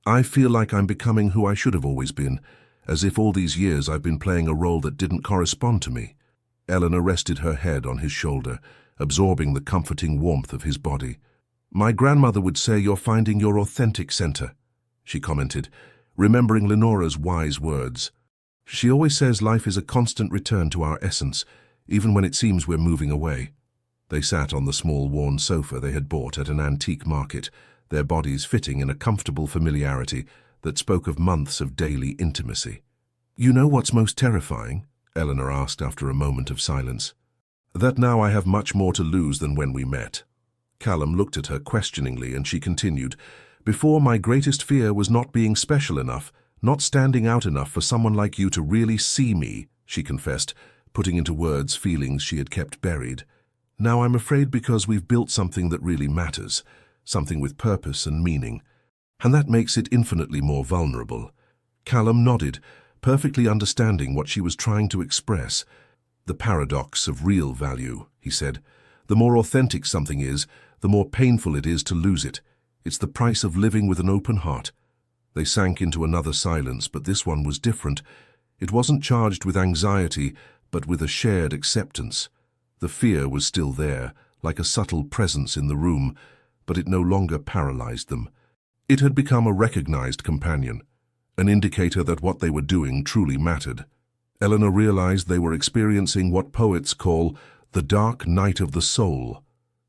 "I feel like I'm becoming who I should have always been, as if all these years I've been playing a role that didn't correspond to me." Eleanor rested her head on his shoulder, absorbing the comforting warmth of his body. "My grandmother would say you're finding your authentic center," she commented, remembering Lenora's wise words. "She always says life is a constant return to our essence, even when it seems we're moving away." They sat on the small worn sofa they had bought at an antique market, their bodies fitting in a comfortable familiarity that spoke of months of daily intimacy. "You know what's most terrifying?" Eleanor asked after a moment of silence. "That now I have much more to lose than when we met." Callum looked at her questioningly, and she continued, "Before, my greatest fear was not being special enough, not standing out enough for someone like you to really see me," she confessed, putting into words feelings she had kept buried. "Now I'm afraid because we've built something that really matters, something with purpose and meaning, and that makes it infinitely more vulnerable." Callum nodded, perfectly understanding what she was trying to express. "The paradox of real value," he said. "The more authentic something is, the more painful it is to lose it. It's the price of living with an open heart." They sank into another silence, but this one was different. It wasn't charged with anxiety, but with a shared acceptance. The fear was still there, like a subtle presence in the room, but it no longer paralyzed them. It had become a recognized companion, an indicator that what they were doing truly mattered. Eleanor realized they were experiencing what poets call the dark night of the soul,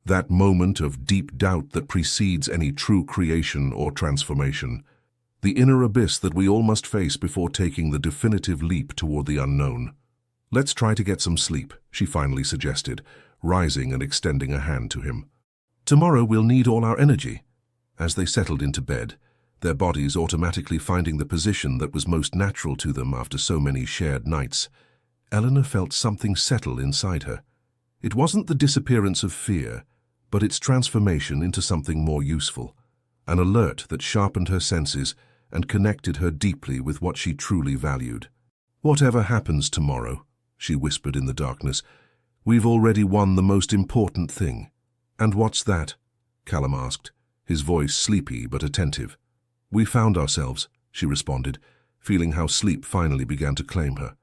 that moment of deep doubt that precedes any true creation or transformation, the inner abyss that we all must face before taking the definitive leap toward the unknown. "Let's try to get some sleep," she finally suggested, rising and extending a hand to him. "Tomorrow we'll need all our energy." As they settled into bed, their bodies automatically finding the position that was most natural to them after so many shared nights, Eleanor felt something settle inside her. It wasn't the disappearance of fear, but its transformation into something more useful, an alert that sharpened her senses and connected her deeply with what she truly valued. "Whatever happens tomorrow," she whispered in the darkness, "we've already won the most important thing." "And what's that?" Callum asked, his voice sleepy but attentive. "We found ourselves," she responded, feeling how sleep finally began to claim her.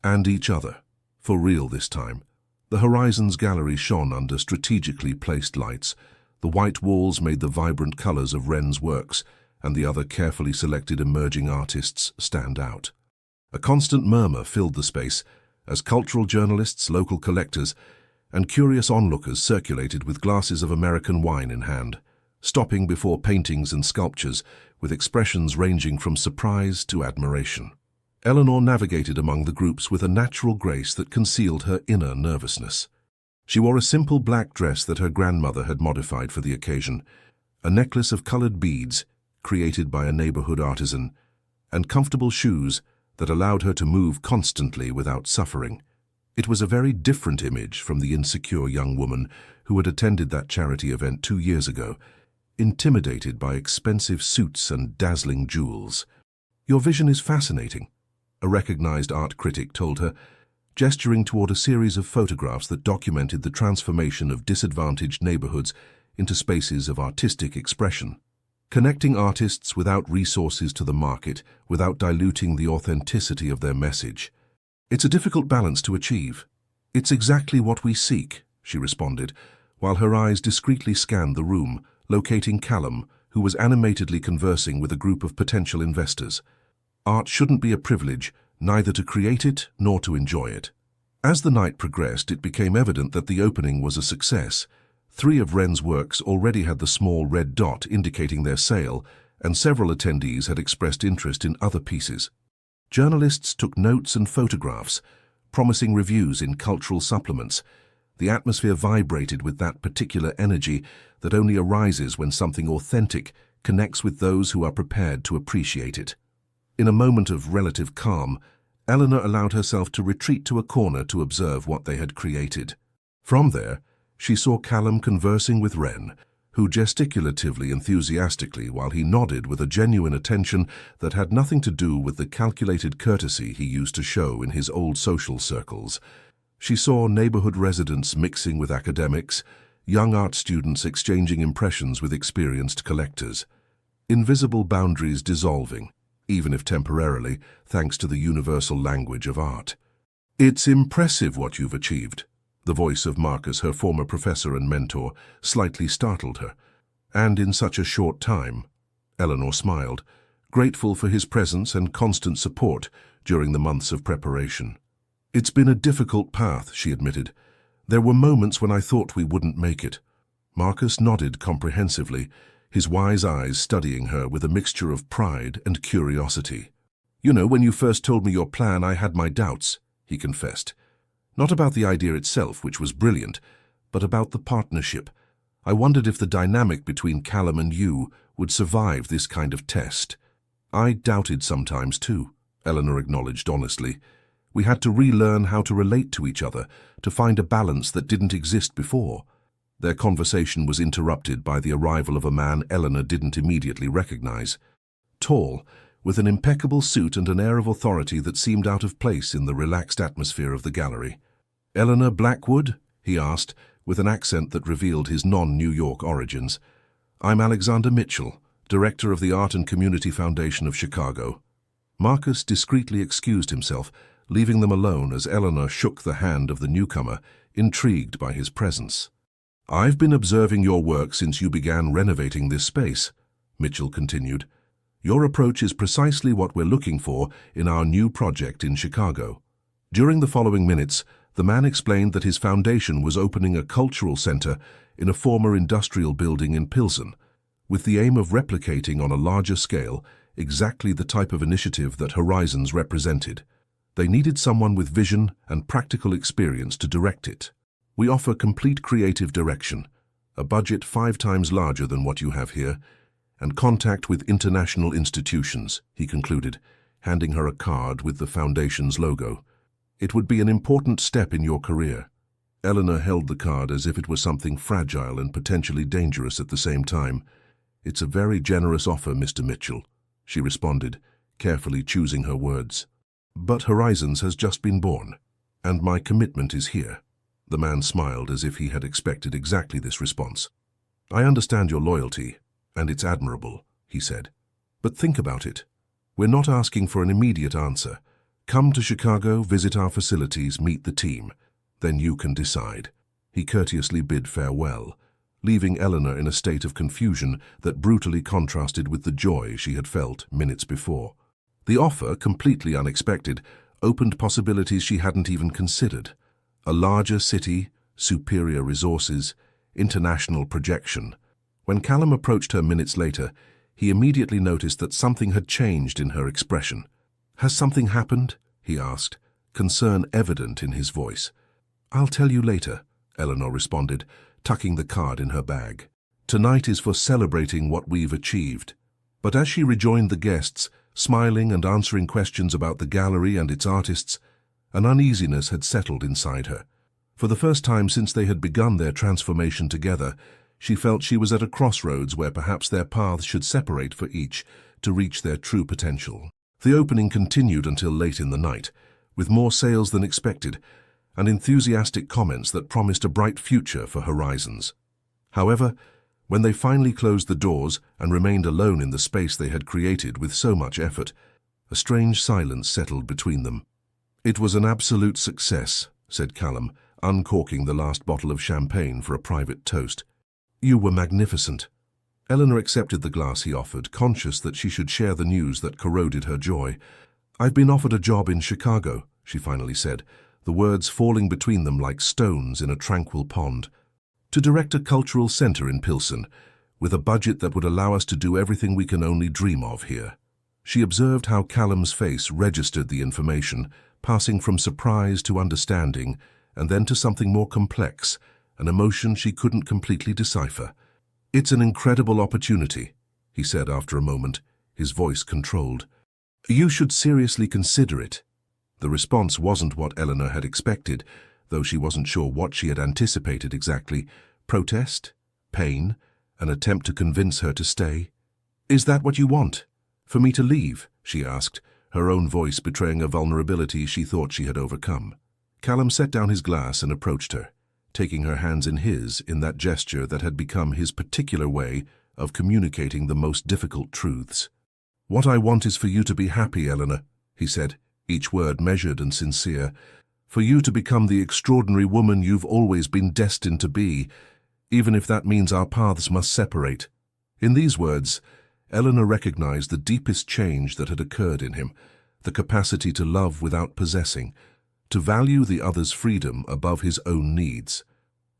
"And each other. For real this time." The Horizons gallery shone under strategically placed lights. The white walls made the vibrant colors of Wren's works, and the other carefully selected emerging artists stand out. A constant murmur filled the space, as cultural journalists, local collectors, and curious onlookers circulated with glasses of American wine in hand, stopping before paintings and sculptures with expressions ranging from surprise to admiration. Eleanor navigated among the groups with a natural grace that concealed her inner nervousness. She wore a simple black dress that her grandmother had modified for the occasion, a necklace of colored beads created by a neighborhood artisan, and comfortable shoes that allowed her to move constantly without suffering. It was a very different image from the insecure young woman who had attended that charity event 2 years ago, intimidated by expensive suits and dazzling jewels. "Your vision is fascinating," a recognized art critic told her, gesturing toward a series of photographs that documented the transformation of disadvantaged neighborhoods into spaces of artistic expression. Connecting artists without resources to the market, without diluting the authenticity of their message. "It's a difficult balance to achieve." "It's exactly what we seek," she responded, while her eyes discreetly scanned the room, locating Callum, who was animatedly conversing with a group of potential investors. Art shouldn't be a privilege, neither to create it nor to enjoy it. As the night progressed, it became evident that the opening was a success. 3 of Wren's works already had the small red dot indicating their sale, and several attendees had expressed interest in other pieces. Journalists took notes and photographs, promising reviews in cultural supplements. The atmosphere vibrated with that particular energy that only arises when something authentic connects with those who are prepared to appreciate it. In a moment of relative calm, Eleanor allowed herself to retreat to a corner to observe what they had created. From there, she saw Callum conversing with Wren, who gesticulatively enthusiastically while he nodded with a genuine attention that had nothing to do with the calculated courtesy he used to show in his old social circles. She saw neighborhood residents mixing with academics, young art students exchanging impressions with experienced collectors. Invisible boundaries dissolving, even if temporarily, thanks to the universal language of art. "It's impressive what you've achieved." The voice of Marcus, her former professor and mentor, slightly startled her. "And in such a short time." Eleanor smiled, grateful for his presence and constant support during the months of preparation. "It's been a difficult path," she admitted. "There were moments when I thought we wouldn't make it." Marcus nodded comprehensively, his wise eyes studying her with a mixture of pride and curiosity. "You know, when you first told me your plan, I had my doubts," he confessed. "Not about the idea itself, which was brilliant, but about the partnership. I wondered if the dynamic between Callum and you would survive this kind of test." "I doubted sometimes too," Eleanor acknowledged honestly. "We had to relearn how to relate to each other, to find a balance that didn't exist before." Their conversation was interrupted by the arrival of a man Eleanor didn't immediately recognize. Tall, with an impeccable suit and an air of authority that seemed out of place in the relaxed atmosphere of the gallery. "Eleanor Blackwood?" he asked, with an accent that revealed his non-New York origins. "I'm Alexander Mitchell, director of the Art and Community Foundation of Chicago." Marcus discreetly excused himself, leaving them alone as Eleanor shook the hand of the newcomer, intrigued by his presence. "I've been observing your work since you began renovating this space," Mitchell continued. Your approach is precisely what we're looking for in our new project in Chicago. During the following minutes, the man explained that his foundation was opening a cultural center in a former industrial building in Pilsen, with the aim of replicating on a larger scale exactly the type of initiative that Horizons represented. They needed someone with vision and practical experience to direct it. We offer complete creative direction, a budget 5 times larger than what you have here, and contact with international institutions, he concluded, handing her a card with the foundation's logo. It would be an important step in your career. Eleanor held the card as if it was something fragile and potentially dangerous at the same time. It's a very generous offer, Mr. Mitchell, she responded, carefully choosing her words. But Horizons has just been born, and my commitment is here. The man smiled as if he had expected exactly this response. I understand your loyalty, and it's admirable, he said. But think about it. We're not asking for an immediate answer. Come to Chicago, visit our facilities, meet the team. Then you can decide. He courteously bid farewell, leaving Eleanor in a state of confusion that brutally contrasted with the joy she had felt minutes before. The offer, completely unexpected, opened possibilities she hadn't even considered. A larger city, superior resources, international projection. When Callum approached her minutes later, he immediately noticed that something had changed in her expression. Has something happened? He asked, concern evident in his voice. I'll tell you later, Eleanor responded, tucking the card in her bag. Tonight is for celebrating what we've achieved. But as she rejoined the guests, smiling and answering questions about the gallery and its artists, an uneasiness had settled inside her. For the first time since they had begun their transformation together, she felt she was at a crossroads where perhaps their paths should separate for each to reach their true potential. The opening continued until late in the night, with more sales than expected, and enthusiastic comments that promised a bright future for Horizons. However, when they finally closed the doors and remained alone in the space they had created with so much effort, a strange silence settled between them. It was an absolute success, said Callum, uncorking the last bottle of champagne for a private toast. You were magnificent. Eleanor accepted the glass he offered, conscious that she should share the news that corroded her joy. I've been offered a job in Chicago, she finally said, the words falling between them like stones in a tranquil pond. To direct a cultural center in Pilsen, with a budget that would allow us to do everything we can only dream of here. She observed how Callum's face registered the information, passing from surprise to understanding, and then to something more complex, an emotion she couldn't completely decipher. It's an incredible opportunity, he said after a moment, his voice controlled. You should seriously consider it. The response wasn't what Eleanor had expected, though she wasn't sure what she had anticipated exactly. Protest? Pain? An attempt to convince her to stay? Is that what you want? For me to leave? She asked, her own voice betraying a vulnerability she thought she had overcome. Callum set down his glass and approached her, taking her hands in his in that gesture that had become his particular way of communicating the most difficult truths. What I want is for you to be happy, Eleanor, he said, each word measured and sincere. For you to become the extraordinary woman you've always been destined to be, even if that means our paths must separate. In these words, Eleanor recognized the deepest change that had occurred in him, the capacity to love without possessing, to value the other's freedom above his own needs.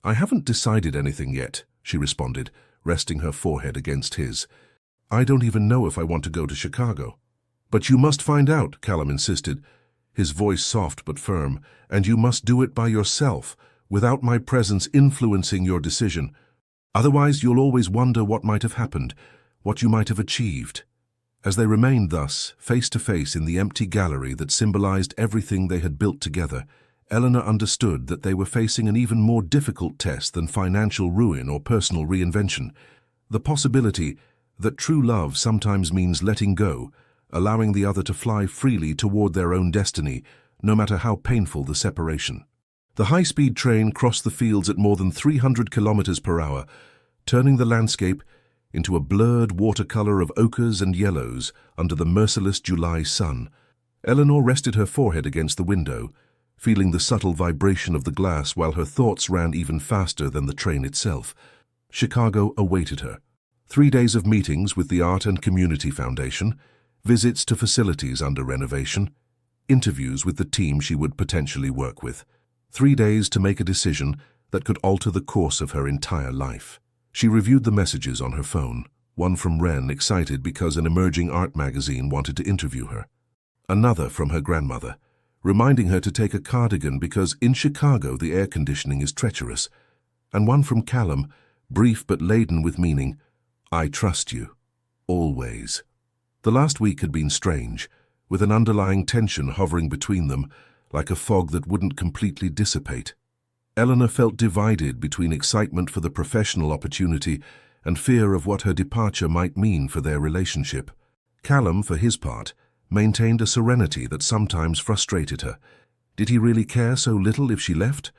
I haven't decided anything yet, she responded, resting her forehead against his. I don't even know if I want to go to Chicago. But you must find out, Callum insisted, his voice soft but firm, and you must do it by yourself, without my presence influencing your decision. Otherwise you'll always wonder what might have happened, what you might have achieved. As they remained thus, face to face in the empty gallery that symbolized everything they had built together, Eleanor understood that they were facing an even more difficult test than financial ruin or personal reinvention. The possibility that true love sometimes means letting go, allowing the other to fly freely toward their own destiny, no matter how painful the separation. The high-speed train crossed the fields at more than 300 kilometers per hour, turning the landscape into a blurred watercolor of ochres and yellows under the merciless July sun. Eleanor rested her forehead against the window, feeling the subtle vibration of the glass while her thoughts ran even faster than the train itself. Chicago awaited her, 3 days of meetings with the Art and Community Foundation, visits to facilities under renovation, interviews with the team she would potentially work with. 3 days to make a decision that could alter the course of her entire life. She reviewed the messages on her phone, one from Wren, excited because an emerging art magazine wanted to interview her. Another from her grandmother, reminding her to take a cardigan because in Chicago the air conditioning is treacherous. And one from Callum, brief but laden with meaning, "I trust you. Always." The last week had been strange, with an underlying tension hovering between them, like a fog that wouldn't completely dissipate. Eleanor felt divided between excitement for the professional opportunity and fear of what her departure might mean for their relationship. Callum, for his part, maintained a serenity that sometimes frustrated her. Did he really care so little if she left?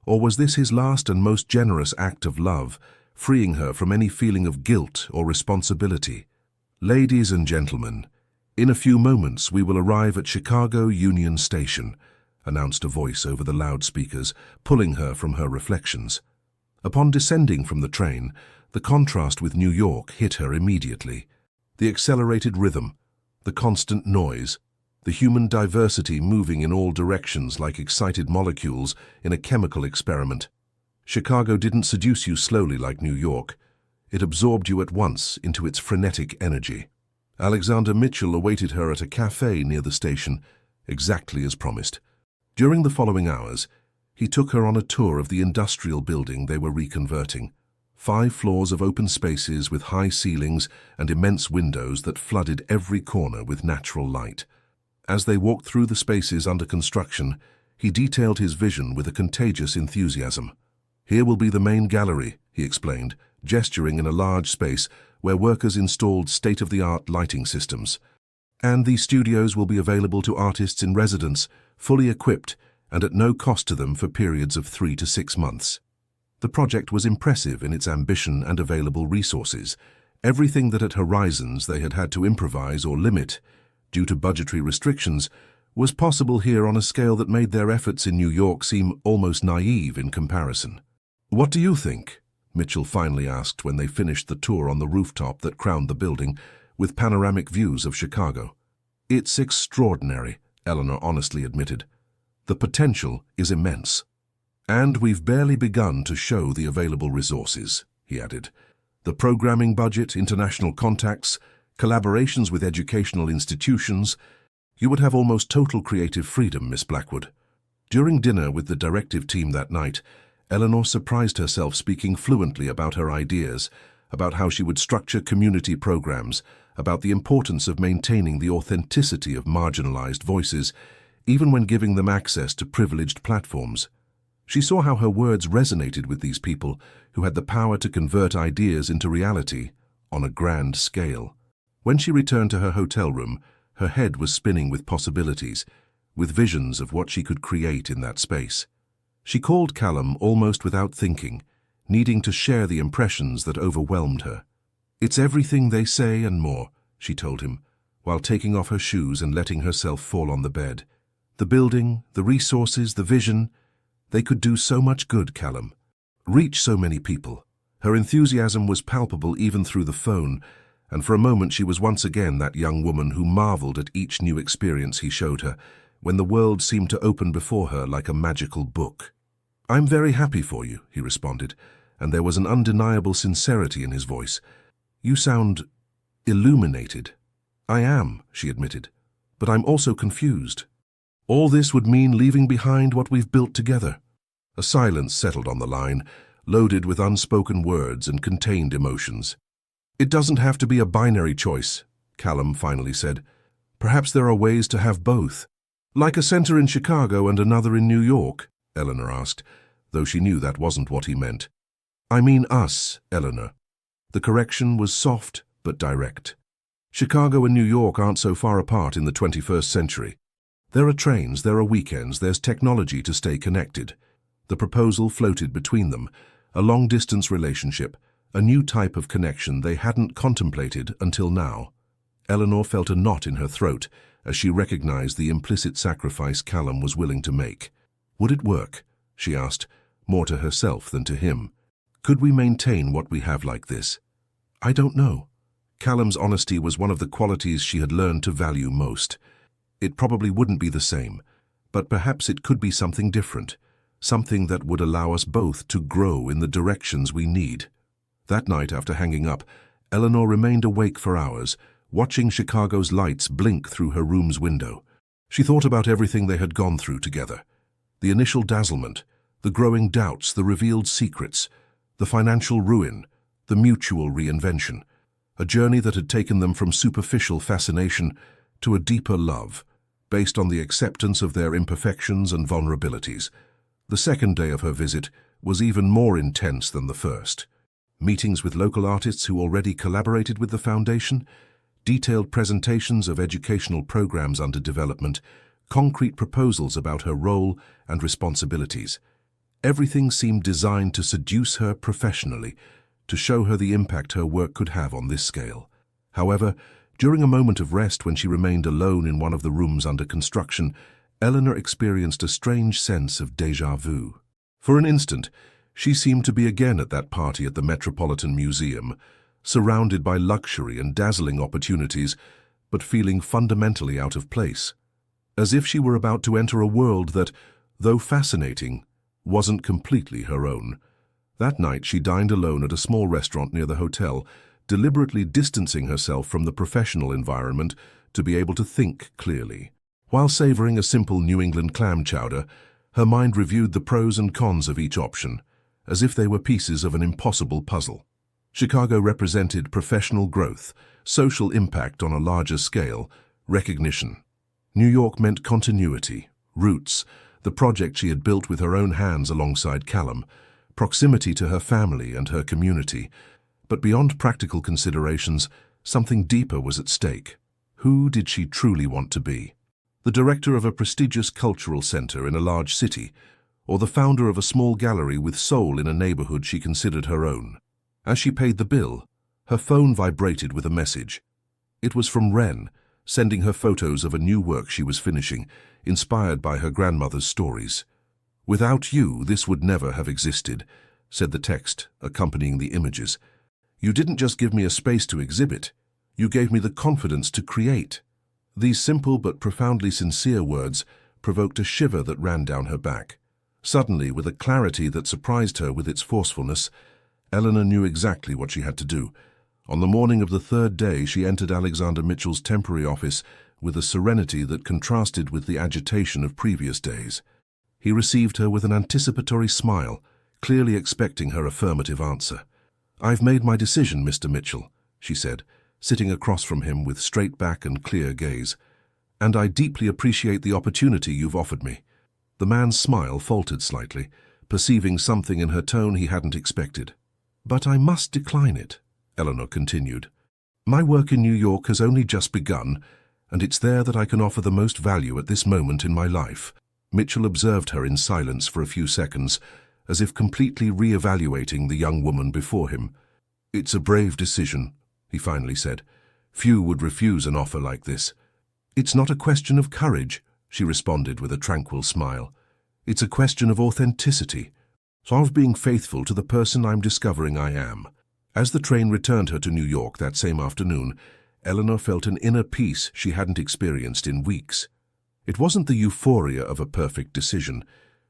Or was this his last and most generous act of love, freeing her from any feeling of guilt or responsibility? "Ladies and gentlemen, in a few moments we will arrive at Chicago Union Station," announced a voice over the loudspeakers, pulling her from her reflections. Upon descending from the train, the contrast with New York hit her immediately. The accelerated rhythm, the constant noise, the human diversity moving in all directions like excited molecules in a chemical experiment. Chicago didn't seduce you slowly like New York. It absorbed you at once into its frenetic energy. Alexander Mitchell awaited her at a cafe near the station, exactly as promised. During the following hours, he took her on a tour of the industrial building they were reconverting. 5 floors of open spaces with high ceilings and immense windows that flooded every corner with natural light. As they walked through the spaces under construction, he detailed his vision with a contagious enthusiasm. "Here will be the main gallery," he explained, gesturing in a large space where workers installed state-of-the-art lighting systems. "And these studios will be available to artists in residence, fully equipped and at no cost to them for periods of 3 to 6 months. The project was impressive in its ambition and available resources. Everything that at Horizons they had had to improvise or limit, due to budgetary restrictions, was possible here on a scale that made their efforts in New York seem almost naive in comparison. "What do you think?" Mitchell finally asked when they finished the tour on the rooftop that crowned the building, with panoramic views of Chicago. "It's extraordinary," Eleanor honestly admitted. "The potential is immense. And we've barely begun to show the available resources," he added. "The programming budget, international contacts, collaborations with educational institutions. You would have almost total creative freedom, Miss Blackwood." During dinner with the directive team that night, Eleanor surprised herself speaking fluently about her ideas, about how she would structure community programs, about the importance of maintaining the authenticity of marginalized voices, even when giving them access to privileged platforms. She saw how her words resonated with these people who had the power to convert ideas into reality on a grand scale. When she returned to her hotel room, her head was spinning with possibilities, with visions of what she could create in that space. She called Callum almost without thinking, needing to share the impressions that overwhelmed her. "It's everything they say and more," she told him, while taking off her shoes and letting herself fall on the bed. "The building, the resources, the vision, they could do so much good, Callum. Reach so many people." Her enthusiasm was palpable even through the phone, and for a moment she was once again that young woman who marveled at each new experience he showed her, when the world seemed to open before her like a magical book. "I'm very happy for you," he responded, and there was an undeniable sincerity in his voice. "You sound illuminated." "I am," she admitted, "but I'm also confused. All this would mean leaving behind what we've built together." A silence settled on the line, loaded with unspoken words and contained emotions. "It doesn't have to be a binary choice," Callum finally said. "Perhaps there are ways to have both." "Like a center in Chicago and another in New York?" Eleanor asked, though she knew that wasn't what he meant. "I mean us, Eleanor." The correction was soft but direct. Chicago and New York aren't so far apart in the 21st century. There are trains, there are weekends, there's technology to stay connected. The proposal floated between them, a long-distance relationship, a new type of connection they hadn't contemplated until now. Eleanor felt a knot in her throat as she recognized the implicit sacrifice Callum was willing to make. Would it work? She asked, more to herself than to him. Could we maintain what we have like this? I don't know. Callum's honesty was one of the qualities she had learned to value most. It probably wouldn't be the same, but perhaps it could be something different, something that would allow us both to grow in the directions we need. That night, after hanging up, Eleanor remained awake for hours, watching Chicago's lights blink through her room's window. She thought about everything they had gone through together. The initial dazzlement, the growing doubts, the revealed secrets, the financial ruin, the mutual reinvention. A journey that had taken them from superficial fascination to a deeper love, based on the acceptance of their imperfections and vulnerabilities. The second day of her visit was even more intense than the first. Meetings with local artists who already collaborated with the foundation, detailed presentations of educational programs under development, concrete proposals about her role and responsibilities. Everything seemed designed to seduce her professionally, to show her the impact her work could have on this scale. However, during a moment of rest when she remained alone in one of the rooms under construction, Eleanor experienced a strange sense of déjà vu. For an instant, she seemed to be again at that party at the Metropolitan Museum, surrounded by luxury and dazzling opportunities, but feeling fundamentally out of place, as if she were about to enter a world that, though fascinating, wasn't completely her own. That night she dined alone at a small restaurant near the hotel, deliberately distancing herself from the professional environment to be able to think clearly. While savoring a simple New England clam chowder, her mind reviewed the pros and cons of each option, as if they were pieces of an impossible puzzle. Chicago represented professional growth, social impact on a larger scale, recognition. New York meant continuity, roots, the project she had built with her own hands alongside Callum, proximity to her family and her community. But beyond practical considerations, something deeper was at stake. Who did she truly want to be? The director of a prestigious cultural center in a large city, or the founder of a small gallery with soul in a neighborhood she considered her own? As she paid the bill, her phone vibrated with a message. It was from Wren, sending her photos of a new work she was finishing, inspired by her grandmother's stories. "Without you, this would never have existed," said the text, accompanying the images. "You didn't just give me a space to exhibit, you gave me the confidence to create." These simple but profoundly sincere words provoked a shiver that ran down her back. Suddenly, with a clarity that surprised her with its forcefulness, Eleanor knew exactly what she had to do. On the morning of the third day, she entered Alexander Mitchell's temporary office with a serenity that contrasted with the agitation of previous days. He received her with an anticipatory smile, clearly expecting her affirmative answer. "I've made my decision, Mr. Mitchell," she said, sitting across from him with straight back and clear gaze. "And I deeply appreciate the opportunity you've offered me." The man's smile faltered slightly, perceiving something in her tone he hadn't expected. "But I must decline it," Eleanor continued. "My work in New York has only just begun, and it's there that I can offer the most value at this moment in my life." Mitchell observed her in silence for a few seconds, as if completely re-evaluating the young woman before him. "It's a brave decision," he finally said. "Few would refuse an offer like this." "It's not a question of courage," she responded with a tranquil smile. "It's a question of authenticity, of being faithful to the person I'm discovering I am." As the train returned her to New York that same afternoon, Eleanor felt an inner peace she hadn't experienced in weeks. It wasn't the euphoria of a perfect decision,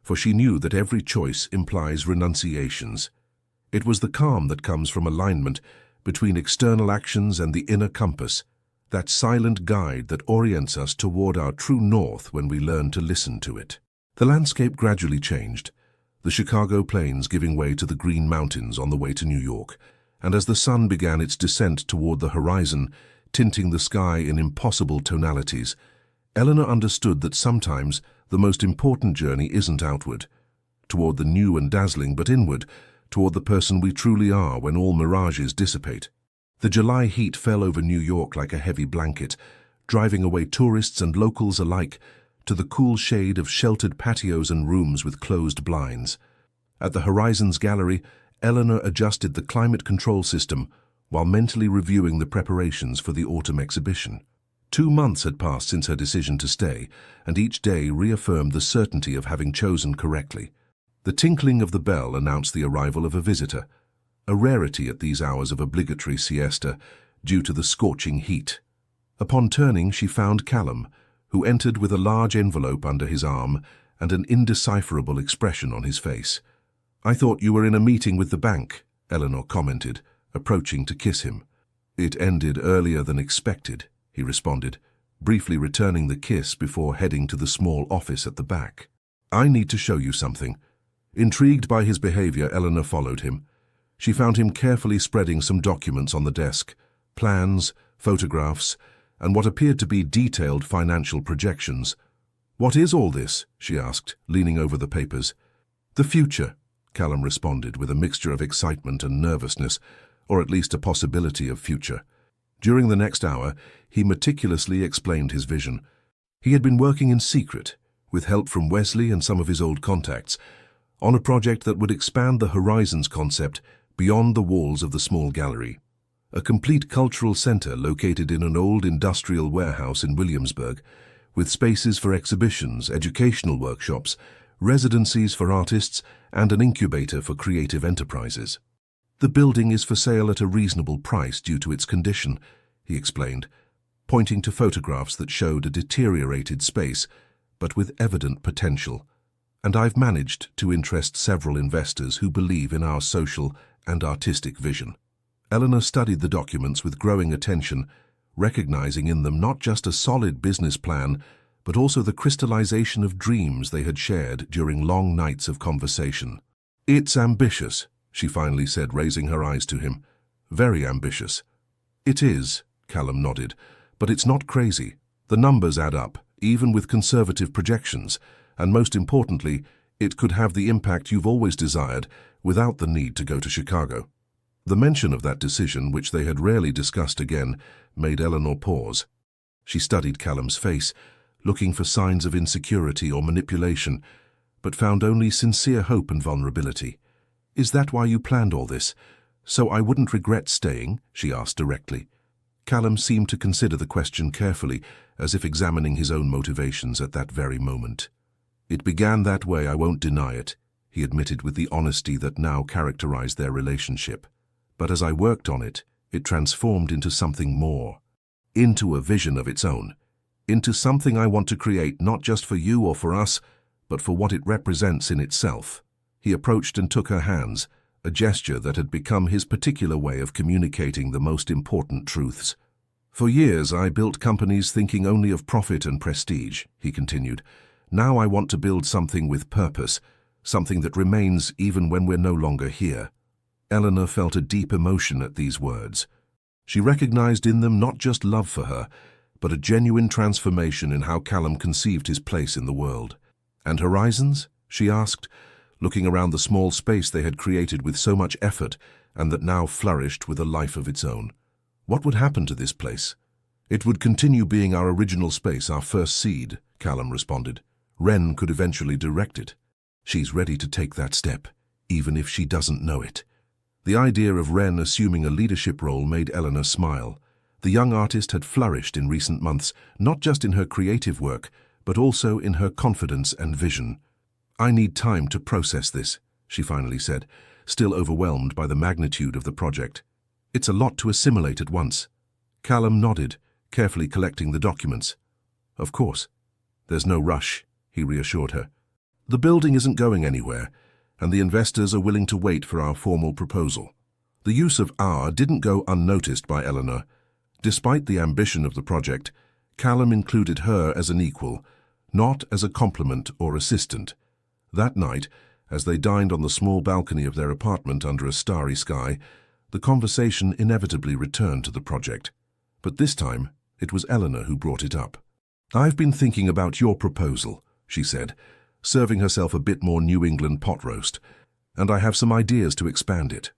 for she knew that every choice implies renunciations. It was the calm that comes from alignment between external actions and the inner compass, that silent guide that orients us toward our true north when we learn to listen to it. The landscape gradually changed, the Chicago plains giving way to the Green Mountains on the way to New York, and as the sun began its descent toward the horizon, tinting the sky in impossible tonalities, Eleanor understood that sometimes the most important journey isn't outward, toward the new and dazzling, but inward, toward the person we truly are when all mirages dissipate. The July heat fell over New York like a heavy blanket, driving away tourists and locals alike to the cool shade of sheltered patios and rooms with closed blinds. At the Horizons Gallery, Eleanor adjusted the climate control system while mentally reviewing the preparations for the autumn exhibition. 2 months had passed since her decision to stay, and each day reaffirmed the certainty of having chosen correctly. The tinkling of the bell announced the arrival of a a rarity at these hours of obligatory siesta due to the scorching heat. Upon turning, she found Callum, who entered with a large envelope under his arm and an indecipherable expression on his face. "I thought you were in a meeting with the bank," Eleanor commented, approaching to kiss him. "It ended earlier than expected," he responded, briefly returning the kiss before heading to the small office at the back. "I need to show you something." Intrigued by his behavior, Eleanor followed him. She found him carefully spreading some documents on the desk, plans, photographs, and what appeared to be detailed financial projections. "What is all this?" she asked, leaning over the papers. "The future," Callum responded with a mixture of excitement and nervousness, or at least a possibility of future. During the next hour, he meticulously explained his vision. He had been working in secret, with help from Wesley and some of his old contacts, on a project that would expand the Horizons concept beyond the walls of the small gallery. A complete cultural center located in an old industrial warehouse in Williamsburg, with spaces for exhibitions, educational workshops, residencies for artists, and an incubator for creative enterprises. "The building is for sale at a reasonable price due to its condition," he explained, pointing to photographs that showed a deteriorated space, but with evident potential. "And I've managed to interest several investors who believe in our social and artistic vision." Eleanor studied the documents with growing attention, recognizing in them not just a solid business plan, but also the crystallization of dreams they had shared during long nights of conversation. "It's ambitious," she finally said, raising her eyes to him. "Very ambitious." "It is," Callum nodded, "but it's not crazy. The numbers add up, even with conservative projections, and most importantly, it could have the impact you've always desired without the need to go to Chicago." The mention of that decision, which they had rarely discussed again, made Eleanor pause. She studied Callum's face, looking for signs of insecurity or manipulation, but found only sincere hope and vulnerability. "Is that why you planned all this? So I wouldn't regret staying?" she asked directly. Callum seemed to consider the question carefully, as if examining his own motivations at that very moment. "It began that way, I won't deny it," he admitted with the honesty that now characterized their relationship. "But as I worked on it, it transformed into something more, into a vision of its own, into something I want to create not just for you or for us, but for what it represents in itself." He approached and took her hands, a gesture that had become his particular way of communicating the most important truths. "For years I built companies thinking only of profit and prestige," he continued. "Now I want to build something with purpose, something that remains even when we're no longer here." Eleanor felt a deep emotion at these words. She recognized in them not just love for her, but a genuine transformation in how Callum conceived his place in the world. "And Horizons?" she asked, looking around the small space they had created with so much effort and that now flourished with a life of its own. "What would happen to this place?" "It would continue being our original space, our first seed," Callum responded. "Ren could eventually direct it. She's ready to take that step, even if she doesn't know it." The idea of Ren assuming a leadership role made Eleanor smile. The young artist had flourished in recent months, not just in her creative work, but also in her confidence and vision. "I need time to process this," she finally said, still overwhelmed by the magnitude of the project. "It's a lot to assimilate at once." Callum nodded, carefully collecting the documents. "Of course. There's no rush," he reassured her. "The building isn't going anywhere, and the investors are willing to wait for our formal proposal." The use of "our" didn't go unnoticed by Eleanor. Despite the ambition of the project, Callum included her as an equal, not as a complement or assistant. That night, as they dined on the small balcony of their apartment under a starry sky, the conversation inevitably returned to the project. But this time, it was Eleanor who brought it up. "I've been thinking about your proposal," she said, serving herself a bit more New England pot roast, "and I have some ideas to expand it."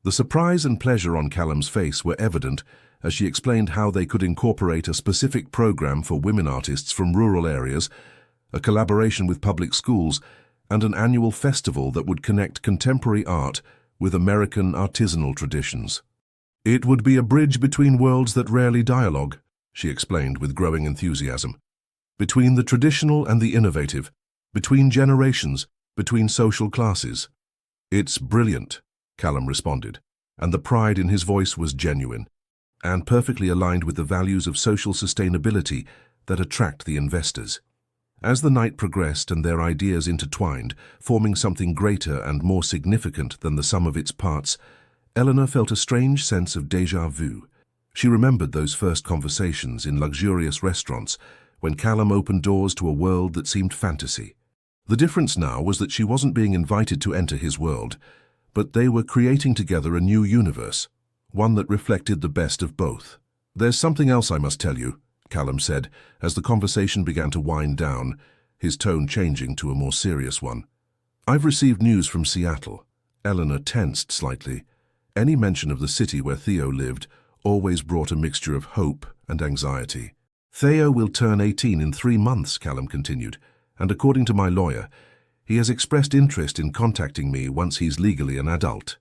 The surprise and pleasure on Callum's face were evident as she explained how they could incorporate a specific program for women artists from rural areas, a collaboration with public schools, and an annual festival that would connect contemporary art with American artisanal traditions. "It would be a bridge between worlds that rarely dialogue," she explained with growing enthusiasm. "Between the traditional and the innovative, between generations, between social classes." "It's brilliant," Callum responded, and the pride in his voice was genuine and perfectly aligned with the values of social sustainability that attract the investors. As the night progressed and their ideas intertwined, forming something greater and more significant than the sum of its parts, Eleanor felt a strange sense of déjà vu. She remembered those first conversations in luxurious restaurants when Callum opened doors to a world that seemed fantasy. The difference now was that she wasn't being invited to enter his world, but they were creating together a new universe, one that reflected the best of both. "There's something else I must tell you," Callum said, as the conversation began to wind down, his tone changing to a more serious one. "I've received news from Seattle." Eleanor tensed slightly. Any mention of the city where Theo lived always brought a mixture of hope and anxiety. "Theo will turn 18 in 3 months," Callum continued, "and according to my lawyer, he has expressed interest in contacting me once he's legally an adult."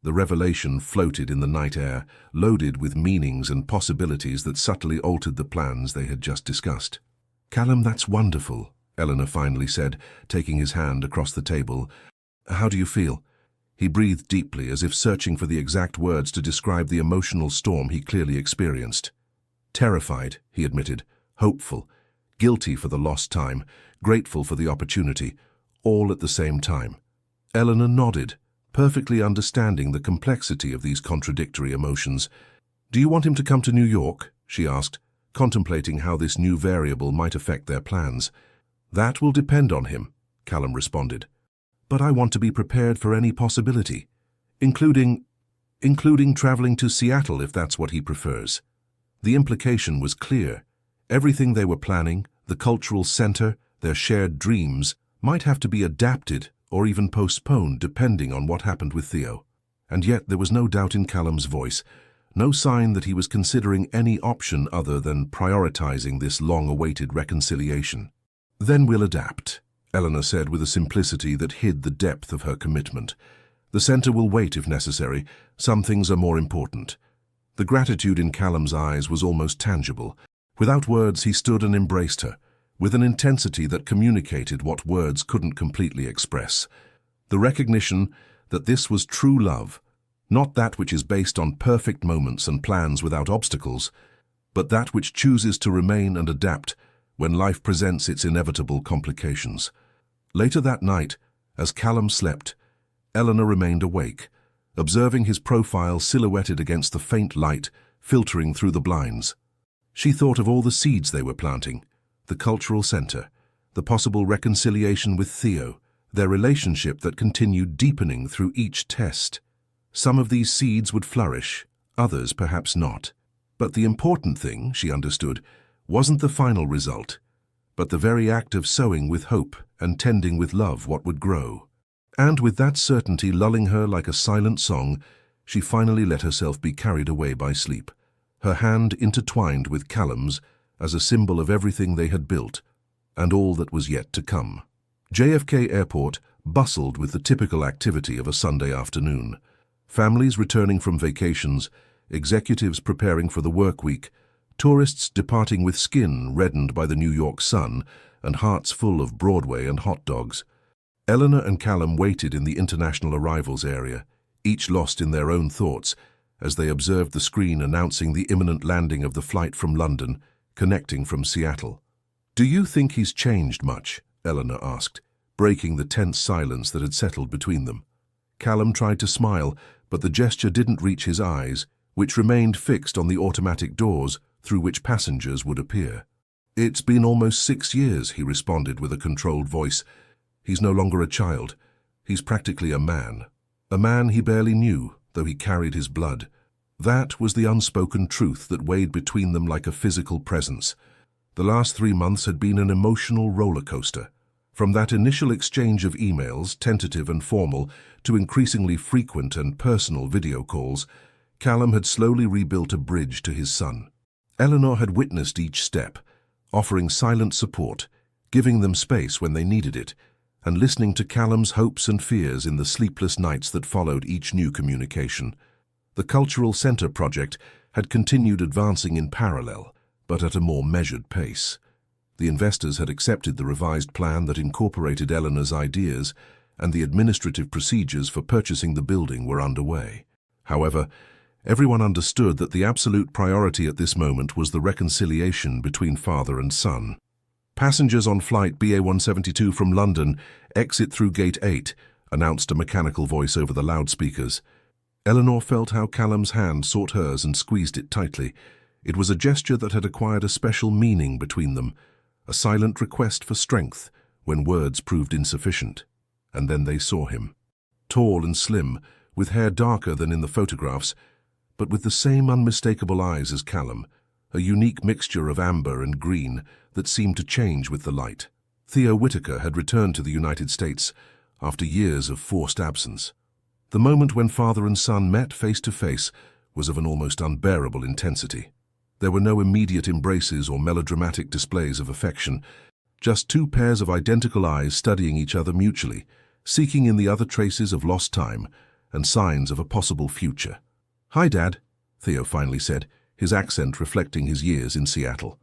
The revelation floated in the night air, loaded with meanings and possibilities that subtly altered the plans they had just discussed. "Callum, that's wonderful," Eleanor finally said, taking his hand across the table. "How do you feel?" He breathed deeply, as if searching for the exact words to describe the emotional storm he clearly experienced. "Terrified," he admitted, "hopeful, guilty for the lost time, grateful for the opportunity, all at the same time." Eleanor nodded, perfectly understanding the complexity of these contradictory emotions. "Do you want him to come to New York?" she asked, contemplating how this new variable might affect their plans. "That will depend on him," Callum responded. "But I want to be prepared for any possibility, including traveling to Seattle if that's what he prefers." The implication was clear. Everything they were planning, the cultural center, their shared dreams, might have to be adapted or even postponed depending on what happened with Theo. And yet there was no doubt in Callum's voice, no sign that he was considering any option other than prioritizing this long-awaited reconciliation. "Then we'll adapt," Eleanor said with a simplicity that hid the depth of her commitment. "The center will wait if necessary. Some things are more important." The gratitude in Callum's eyes was almost tangible. Without words, he stood and embraced her, with an intensity that communicated what words couldn't completely express. The recognition that this was true love, not that which is based on perfect moments and plans without obstacles, but that which chooses to remain and adapt when life presents its inevitable complications. Later that night, as Callum slept, Eleanor remained awake, observing his profile silhouetted against the faint light filtering through the blinds. She thought of all the seeds they were planting, the cultural center, the possible reconciliation with Theo, their relationship that continued deepening through each test. Some of these seeds would flourish, others perhaps not. But the important thing, she understood, wasn't the final result, but the very act of sowing with hope and tending with love what would grow. And with that certainty lulling her like a silent song, she finally let herself be carried away by sleep, her hand intertwined with Callum's as a symbol of everything they had built and all that was yet to come. JFK Airport bustled with the typical activity of a Sunday afternoon. Families returning from vacations, executives preparing for the work week, tourists departing with skin reddened by the New York sun and hearts full of Broadway and hot dogs. Eleanor and Callum waited in the international arrivals area, each lost in their own thoughts, as they observed the screen announcing the imminent landing of the flight from London, connecting from Seattle. "Do you think he's changed much?" Eleanor asked, breaking the tense silence that had settled between them. Callum tried to smile, but the gesture didn't reach his eyes, which remained fixed on the automatic doors through which passengers would appear. "It's been almost 6 years," he responded with a controlled voice. "He's no longer a child. He's practically a man. A man he barely knew, though he carried his blood." That was the unspoken truth that weighed between them like a physical presence. The last 3 months had been an emotional roller coaster. From that initial exchange of emails, tentative and formal, to increasingly frequent and personal video calls, Callum had slowly rebuilt a bridge to his son. Eleanor had witnessed each step, offering silent support, giving them space when they needed it, and listening to Callum's hopes and fears in the sleepless nights that followed each new communication. The Cultural Center project had continued advancing in parallel, but at a more measured pace. The investors had accepted the revised plan that incorporated Eleanor's ideas, and the administrative procedures for purchasing the building were underway. However, everyone understood that the absolute priority at this moment was the reconciliation between father and son. "Passengers on flight BA-172 from London, exit through Gate 8, announced a mechanical voice over the loudspeakers. Eleanor felt how Callum's hand sought hers and squeezed it tightly. It was a gesture that had acquired a special meaning between them, a silent request for strength when words proved insufficient. And then they saw him. Tall and slim, with hair darker than in the photographs, but with the same unmistakable eyes as Callum, a unique mixture of amber and green that seemed to change with the light. Theo Whitaker had returned to the United States after years of forced absence. The moment when father and son met face to face was of an almost unbearable intensity. There were no immediate embraces or melodramatic displays of affection, just two pairs of identical eyes studying each other mutually, seeking in the other traces of lost time and signs of a possible future. "Hi, Dad," Theo finally said, his accent reflecting his years in Seattle.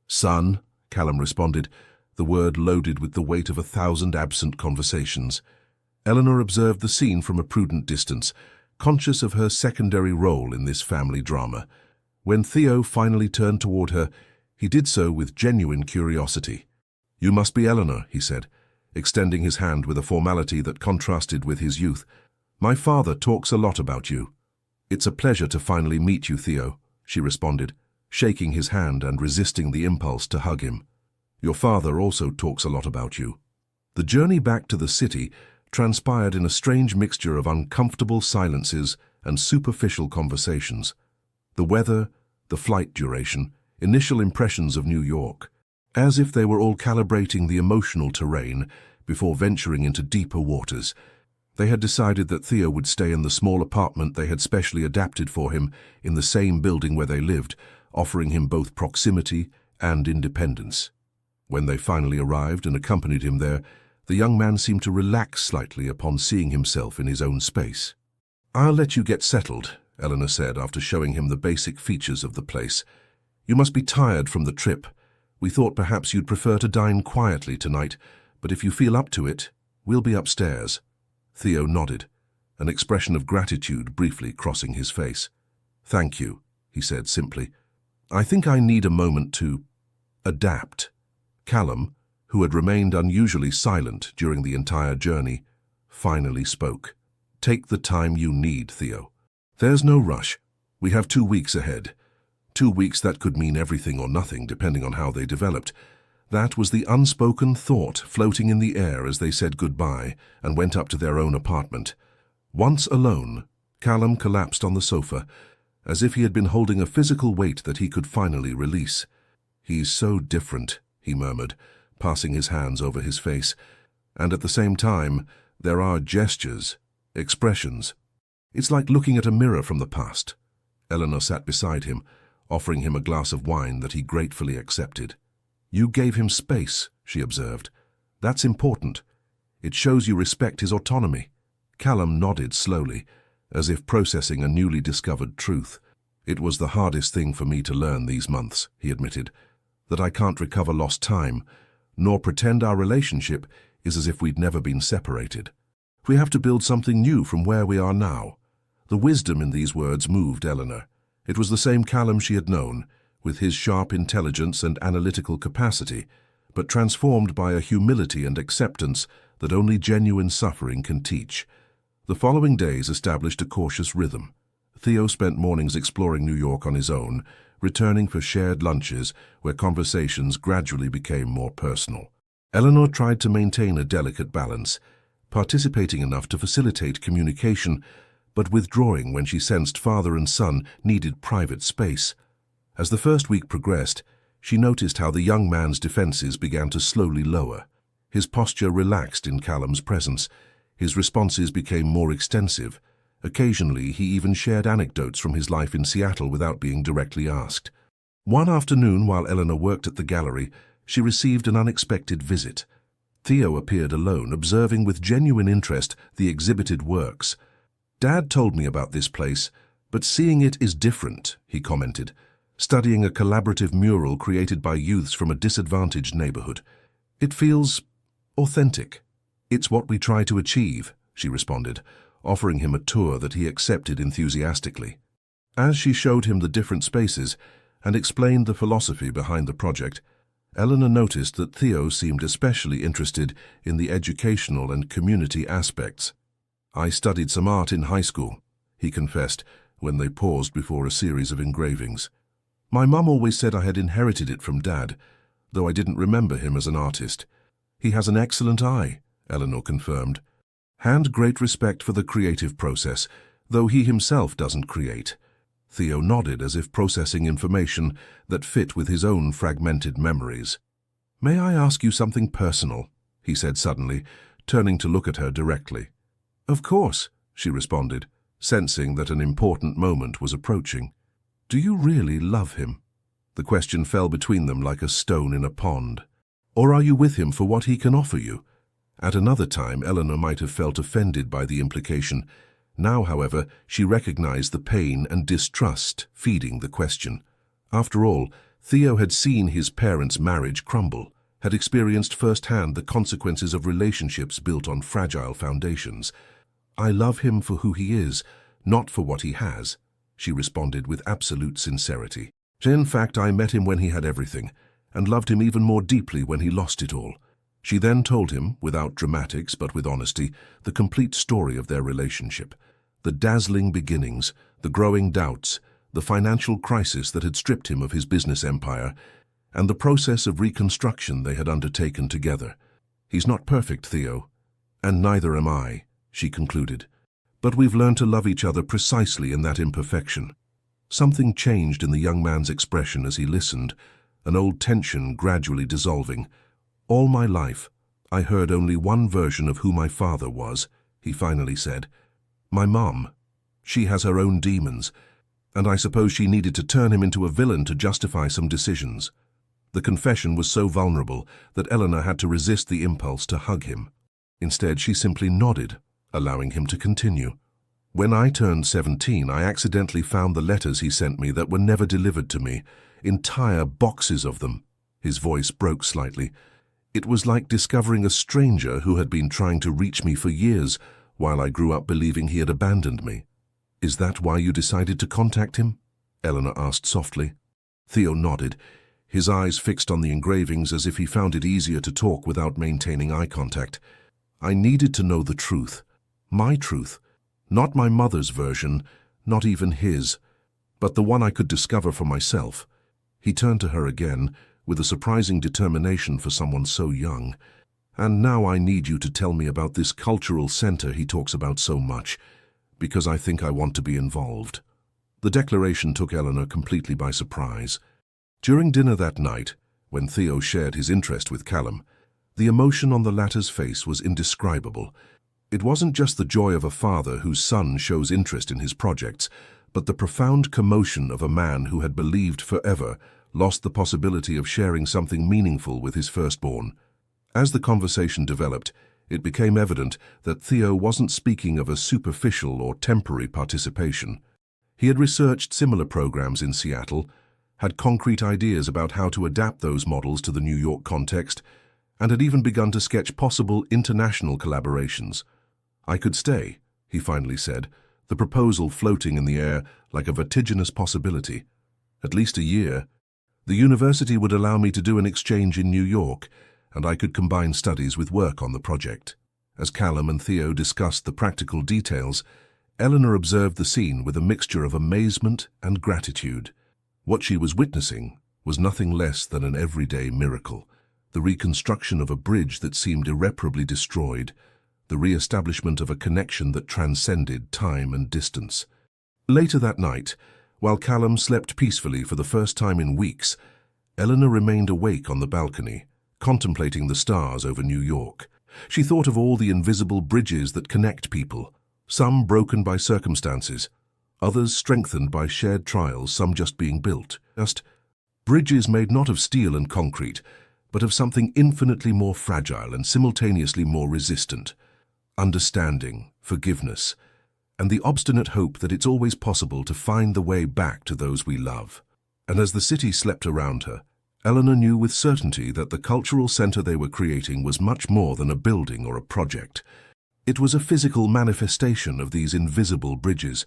"Son," Callum responded, the word loaded with the weight of 1,000 absent conversations. Eleanor observed the scene from a prudent distance, conscious of her secondary role in this family drama. When Theo finally turned toward her, he did so with genuine curiosity. "You must be Eleanor," he said, extending his hand with a formality that contrasted with his youth. "My father talks a lot about you." "It's a pleasure to finally meet you, Theo," she responded, shaking his hand and resisting the impulse to hug him. "Your father also talks a lot about you." The journey back to the city transpired in a strange mixture of uncomfortable silences and superficial conversations. The weather, the flight duration, initial impressions of New York, as if they were all calibrating the emotional terrain before venturing into deeper waters. They had decided that Theo would stay in the small apartment they had specially adapted for him in the same building where they lived, offering him both proximity and independence. When they finally arrived and accompanied him there, the young man seemed to relax slightly upon seeing himself in his own space. "I'll let you get settled," Eleanor said after showing him the basic features of the place. "You must be tired from the trip. We thought perhaps you'd prefer to dine quietly tonight, but if you feel up to it, we'll be upstairs." Theo nodded, an expression of gratitude briefly crossing his face. "Thank you," he said simply. "I think I need a moment to adapt." Callum, who had remained unusually silent during the entire journey, finally spoke. "Take the time you need, Theo. There's no rush. We have 2 weeks ahead. 2 weeks that could mean everything or nothing, depending on how they developed." That was the unspoken thought floating in the air as they said goodbye and went up to their own apartment. Once alone, Callum collapsed on the sofa, as if he had been holding a physical weight that he could finally release. "He's so different," he murmured, passing his hands over his face. "And at the same time, there are gestures, expressions. It's like looking at a mirror from the past." Eleanor sat beside him, offering him a glass of wine that he gratefully accepted. "You gave him space," she observed. "That's important. It shows you respect his autonomy." Callum nodded slowly, as if processing a newly discovered truth. "It was the hardest thing for me to learn these months," he admitted, "that I can't recover lost time, nor pretend our relationship is as if we'd never been separated. We have to build something new from where we are now." The wisdom in these words moved Eleanor. It was the same Callum she had known, with his sharp intelligence and analytical capacity, but transformed by a humility and acceptance that only genuine suffering can teach. The following days established a cautious rhythm. Theo spent mornings exploring New York on his own, returning for shared lunches where conversations gradually became more personal. Eleanor tried to maintain a delicate balance, participating enough to facilitate communication, but withdrawing when she sensed father and son needed private space. As the first week progressed, she noticed how the young man's defenses began to slowly lower. His posture relaxed in Callum's presence. His responses became more extensive. Occasionally, he even shared anecdotes from his life in Seattle without being directly asked. One afternoon, while Eleanor worked at the gallery, she received an unexpected visit. Theo appeared alone, observing with genuine interest the exhibited works. "Dad told me about this place, but seeing it is different," he commented, studying a collaborative mural created by youths from a disadvantaged neighborhood. "It feels authentic." "It's what we try to achieve," she responded, offering him a tour that he accepted enthusiastically. As she showed him the different spaces and explained the philosophy behind the project, Eleanor noticed that Theo seemed especially interested in the educational and community aspects. "I studied some art in high school," he confessed when they paused before a series of engravings. "My mum always said I had inherited it from Dad, though I didn't remember him as an artist." "He has an excellent eye," Eleanor confirmed, "and great respect for the creative process, though he himself doesn't create." Theo nodded as if processing information that fit with his own fragmented memories. "May I ask you something personal?" he said suddenly, turning to look at her directly. "Of course," she responded, sensing that an important moment was approaching. "Do you really love him?" The question fell between them like a stone in a pond. "Or are you with him for what he can offer you?" At another time, Eleanor might have felt offended by the implication. Now, however, she recognized the pain and distrust feeding the question. After all, Theo had seen his parents' marriage crumble, had experienced firsthand the consequences of relationships built on fragile foundations. "I love him for who he is, not for what he has," she responded with absolute sincerity. "In fact, I met him when he had everything, and loved him even more deeply when he lost it all." She then told him, without dramatics but with honesty, the complete story of their relationship. The dazzling beginnings, the growing doubts, the financial crisis that had stripped him of his business empire, and the process of reconstruction they had undertaken together. "He's not perfect, Theo, and neither am I," she concluded. "But we've learned to love each other precisely in that imperfection." Something changed in the young man's expression as he listened, an old tension gradually dissolving. "All my life, I heard only one version of who my father was," he finally said. "My mom. She has her own demons, and I suppose she needed to turn him into a villain to justify some decisions." The confession was so vulnerable that Eleanor had to resist the impulse to hug him. Instead, she simply nodded, allowing him to continue. "When I turned 17, I accidentally found the letters he sent me that were never delivered to me, entire boxes of them." His voice broke slightly. "It was like discovering a stranger who had been trying to reach me for years, while I grew up believing he had abandoned me." "Is that why you decided to contact him?" Eleanor asked softly. Theo nodded, his eyes fixed on the engravings as if he found it easier to talk without maintaining eye contact. "I needed to know the truth. My truth. Not my mother's version, not even his, but the one I could discover for myself." He turned to her again, with a surprising determination for someone so young. "And now I need you to tell me about this cultural center he talks about so much, because I think I want to be involved." The declaration took Eleanor completely by surprise. During dinner that night, when Theo shared his interest with Callum, the emotion on the latter's face was indescribable. It wasn't just the joy of a father whose son shows interest in his projects, but the profound commotion of a man who had believed forever lost the possibility of sharing something meaningful with his firstborn. As the conversation developed, it became evident that Theo wasn't speaking of a superficial or temporary participation. He had researched similar programs in Seattle, had concrete ideas about how to adapt those models to the New York context, and had even begun to sketch possible international collaborations. "I could stay," he finally said, the proposal floating in the air like a vertiginous possibility. "At least a year. The university would allow me to do an exchange in New York, and I could combine studies with work on the project." As Callum and Theo discussed the practical details, Eleanor observed the scene with a mixture of amazement and gratitude. What she was witnessing was nothing less than an everyday miracle, the reconstruction of a bridge that seemed irreparably destroyed, the re-establishment of a connection that transcended time and distance. Later that night, while Callum slept peacefully for the first time in weeks, Eleanor remained awake on the balcony, contemplating the stars over New York. She thought of all the invisible bridges that connect people, some broken by circumstances, others strengthened by shared trials, some just being built. Just bridges made not of steel and concrete, but of something infinitely more fragile and simultaneously more resistant. Understanding, forgiveness, and the obstinate hope that it's always possible to find the way back to those we love. And as the city slept around her, Eleanor knew with certainty that the cultural center they were creating was much more than a building or a project. It was a physical manifestation of these invisible bridges,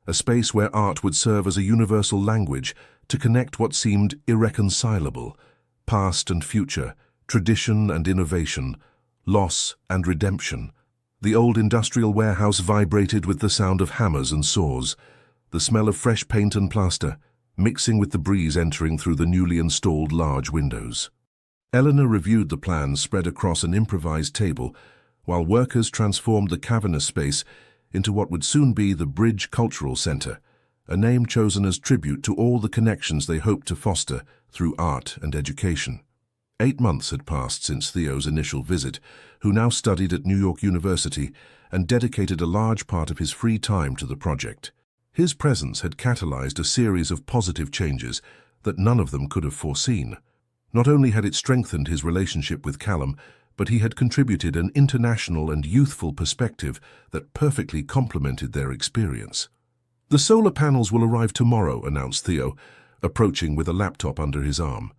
a space where art would serve as a universal language to connect what seemed irreconcilable, past and future, tradition and innovation, loss and redemption. The old industrial warehouse vibrated with the sound of hammers and saws, the smell of fresh paint and plaster, mixing with the breeze entering through the newly installed large windows. Eleanor reviewed the plans spread across an improvised table, while workers transformed the cavernous space into what would soon be the Bridge Cultural Center, a name chosen as tribute to all the connections they hoped to foster through art and education. 8 months had passed since Theo's initial visit, who now studied at New York University and dedicated a large part of his free time to the project. His presence had catalyzed a series of positive changes that none of them could have foreseen. Not only had it strengthened his relationship with Callum, but he had contributed an international and youthful perspective that perfectly complemented their experience. "The solar panels will arrive tomorrow," announced Theo, approaching with a laptop under his arm.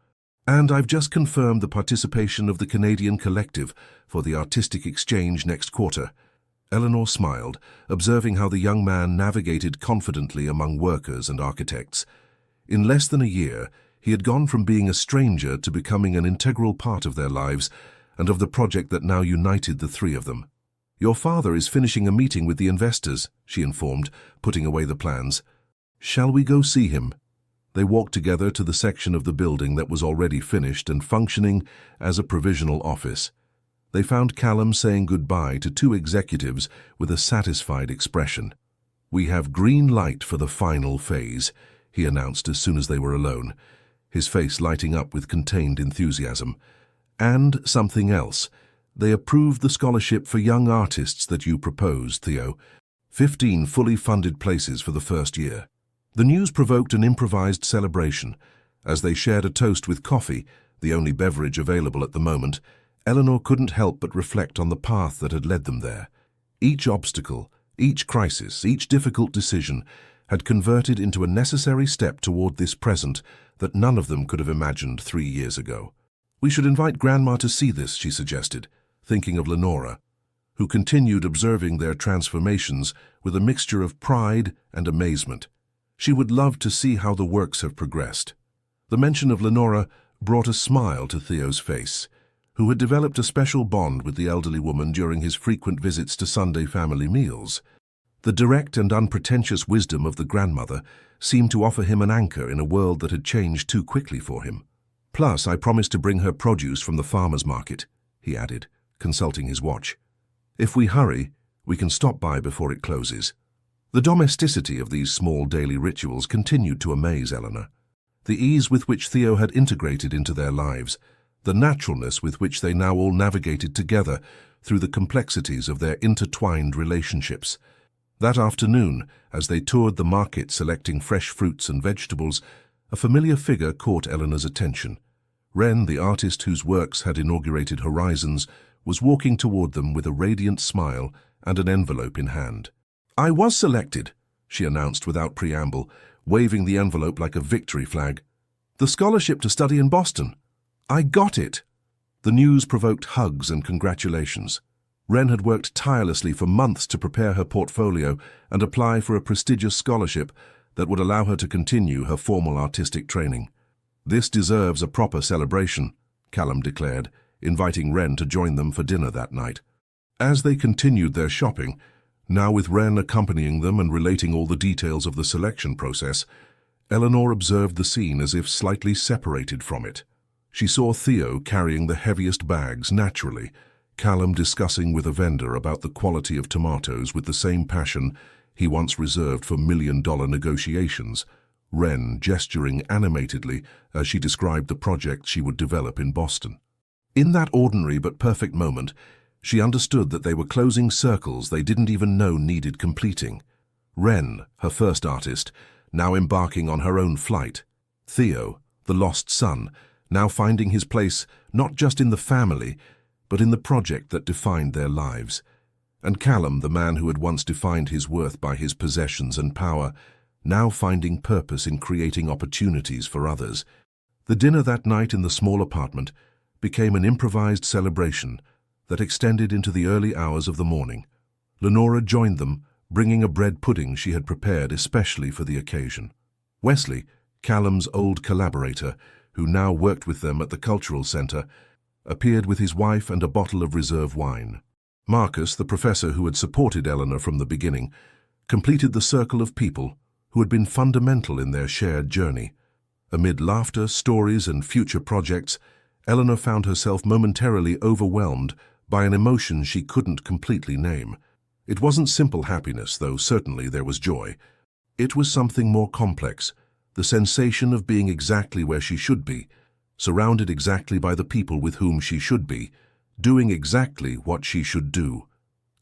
"And I've just confirmed the participation of the Canadian collective for the artistic exchange next quarter." Eleanor smiled, observing how the young man navigated confidently among workers and architects. In less than a year, he had gone from being a stranger to becoming an integral part of their lives and of the project that now united the three of them. "Your father is finishing a meeting with the investors," she informed, putting away the plans. "Shall we go see him?" They walked together to the section of the building that was already finished and functioning as a provisional office. They found Callum saying goodbye to 2 executives with a satisfied expression. "We have green light for the final phase," he announced as soon as they were alone, his face lighting up with contained enthusiasm. "And something else. They approved the scholarship for young artists that you proposed, Theo. 15 fully funded places for the first year." The news provoked an improvised celebration. As they shared a toast with coffee, the only beverage available at the moment, Eleanor couldn't help but reflect on the path that had led them there. Each obstacle, each crisis, each difficult decision had converted into a necessary step toward this present that none of them could have imagined 3 years ago. "We should invite Grandma to see this," she suggested, thinking of Lenora, who continued observing their transformations with a mixture of pride and amazement. She would love to see how the works have progressed. The mention of Lenora brought a smile to Theo's face, who had developed a special bond with the elderly woman during his frequent visits to Sunday family meals. The direct and unpretentious wisdom of the grandmother seemed to offer him an anchor in a world that had changed too quickly for him. "Plus, I promised to bring her produce from the farmer's market," he added, consulting his watch. "If we hurry, we can stop by before it closes." The domesticity of these small daily rituals continued to amaze Eleanor. The ease with which Theo had integrated into their lives, the naturalness with which they now all navigated together through the complexities of their intertwined relationships. That afternoon, as they toured the market selecting fresh fruits and vegetables, a familiar figure caught Eleanor's attention. Wren, the artist whose works had inaugurated horizons, was walking toward them with a radiant smile and an envelope in hand. "I was selected," she announced without preamble, waving the envelope like a victory flag. "The scholarship to study in Boston. I got it." The news provoked hugs and congratulations. Wren had worked tirelessly for months to prepare her portfolio and apply for a prestigious scholarship that would allow her to continue her formal artistic training. "This deserves a proper celebration," Callum declared, inviting Wren to join them for dinner that night. As they continued their shopping, now with Wren accompanying them and relating all the details of the selection process, Eleanor observed the scene as if slightly separated from it. She saw Theo carrying the heaviest bags naturally, Callum discussing with a vendor about the quality of tomatoes with the same passion he once reserved for million-dollar negotiations, Wren gesturing animatedly as she described the project she would develop in Boston. In that ordinary but perfect moment, she understood that they were closing circles they didn't even know needed completing. Wren, her first artist, now embarking on her own flight. Theo, the lost son, now finding his place not just in the family, but in the project that defined their lives. And Callum, the man who had once defined his worth by his possessions and power, now finding purpose in creating opportunities for others. The dinner that night in the small apartment became an improvised celebration that extended into the early hours of the morning. Lenora joined them, bringing a bread pudding she had prepared especially for the occasion. Wesley, Callum's old collaborator, who now worked with them at the cultural centre, appeared with his wife and a bottle of reserve wine. Marcus, the professor who had supported Eleanor from the beginning, completed the circle of people who had been fundamental in their shared journey. Amid laughter, stories, and future projects, Eleanor found herself momentarily overwhelmed by an emotion she couldn't completely name. It wasn't simple happiness, though certainly there was joy. It was something more complex, the sensation of being exactly where she should be, surrounded exactly by the people with whom she should be, doing exactly what she should do.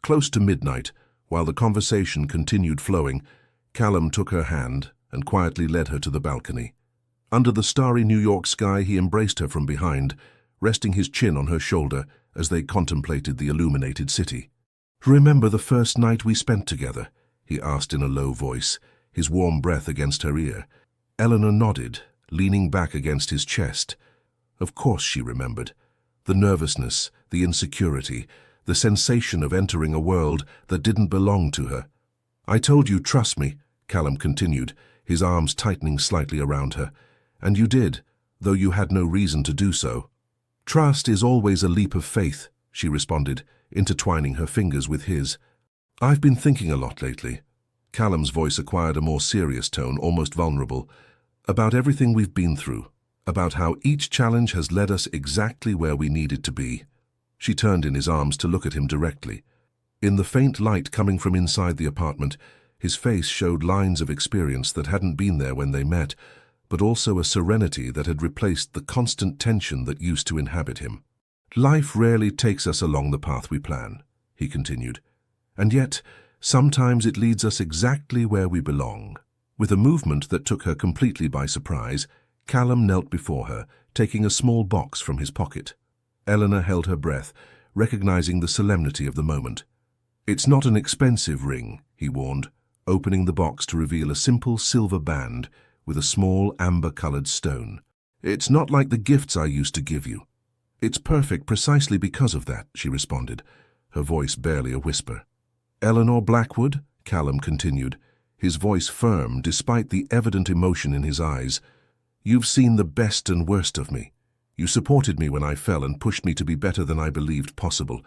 Close to midnight, while the conversation continued flowing, Callum took her hand and quietly led her to the balcony. Under the starry New York sky, he embraced her from behind, resting his chin on her shoulder as they contemplated the illuminated city. "Remember the first night we spent together?" he asked in a low voice, his warm breath against her ear. Eleanor nodded, leaning back against his chest. Of course she remembered. The nervousness, the insecurity, the sensation of entering a world that didn't belong to her. "I told you, trust me," Callum continued, his arms tightening slightly around her. "And you did, though you had no reason to do so." "Trust is always a leap of faith," she responded, intertwining her fingers with his. "I've been thinking a lot lately." Callum's voice acquired a more serious tone, almost vulnerable. "About everything we've been through, about how each challenge has led us exactly where we needed to be." She turned in his arms to look at him directly. In the faint light coming from inside the apartment, his face showed lines of experience that hadn't been there when they met, but also a serenity that had replaced the constant tension that used to inhabit him. "Life rarely takes us along the path we plan," he continued, "and yet sometimes it leads us exactly where we belong." With a movement that took her completely by surprise, Callum knelt before her, taking a small box from his pocket. Eleanor held her breath, recognizing the solemnity of the moment. "It's not an expensive ring," he warned, opening the box to reveal a simple silver band with a small amber-colored stone. "It's not like the gifts I used to give you." "It's perfect precisely because of that," she responded, her voice barely a whisper. "Eleanor Blackwood," Callum continued, his voice firm despite the evident emotion in his eyes, "you've seen the best and worst of me. You supported me when I fell and pushed me to be better than I believed possible.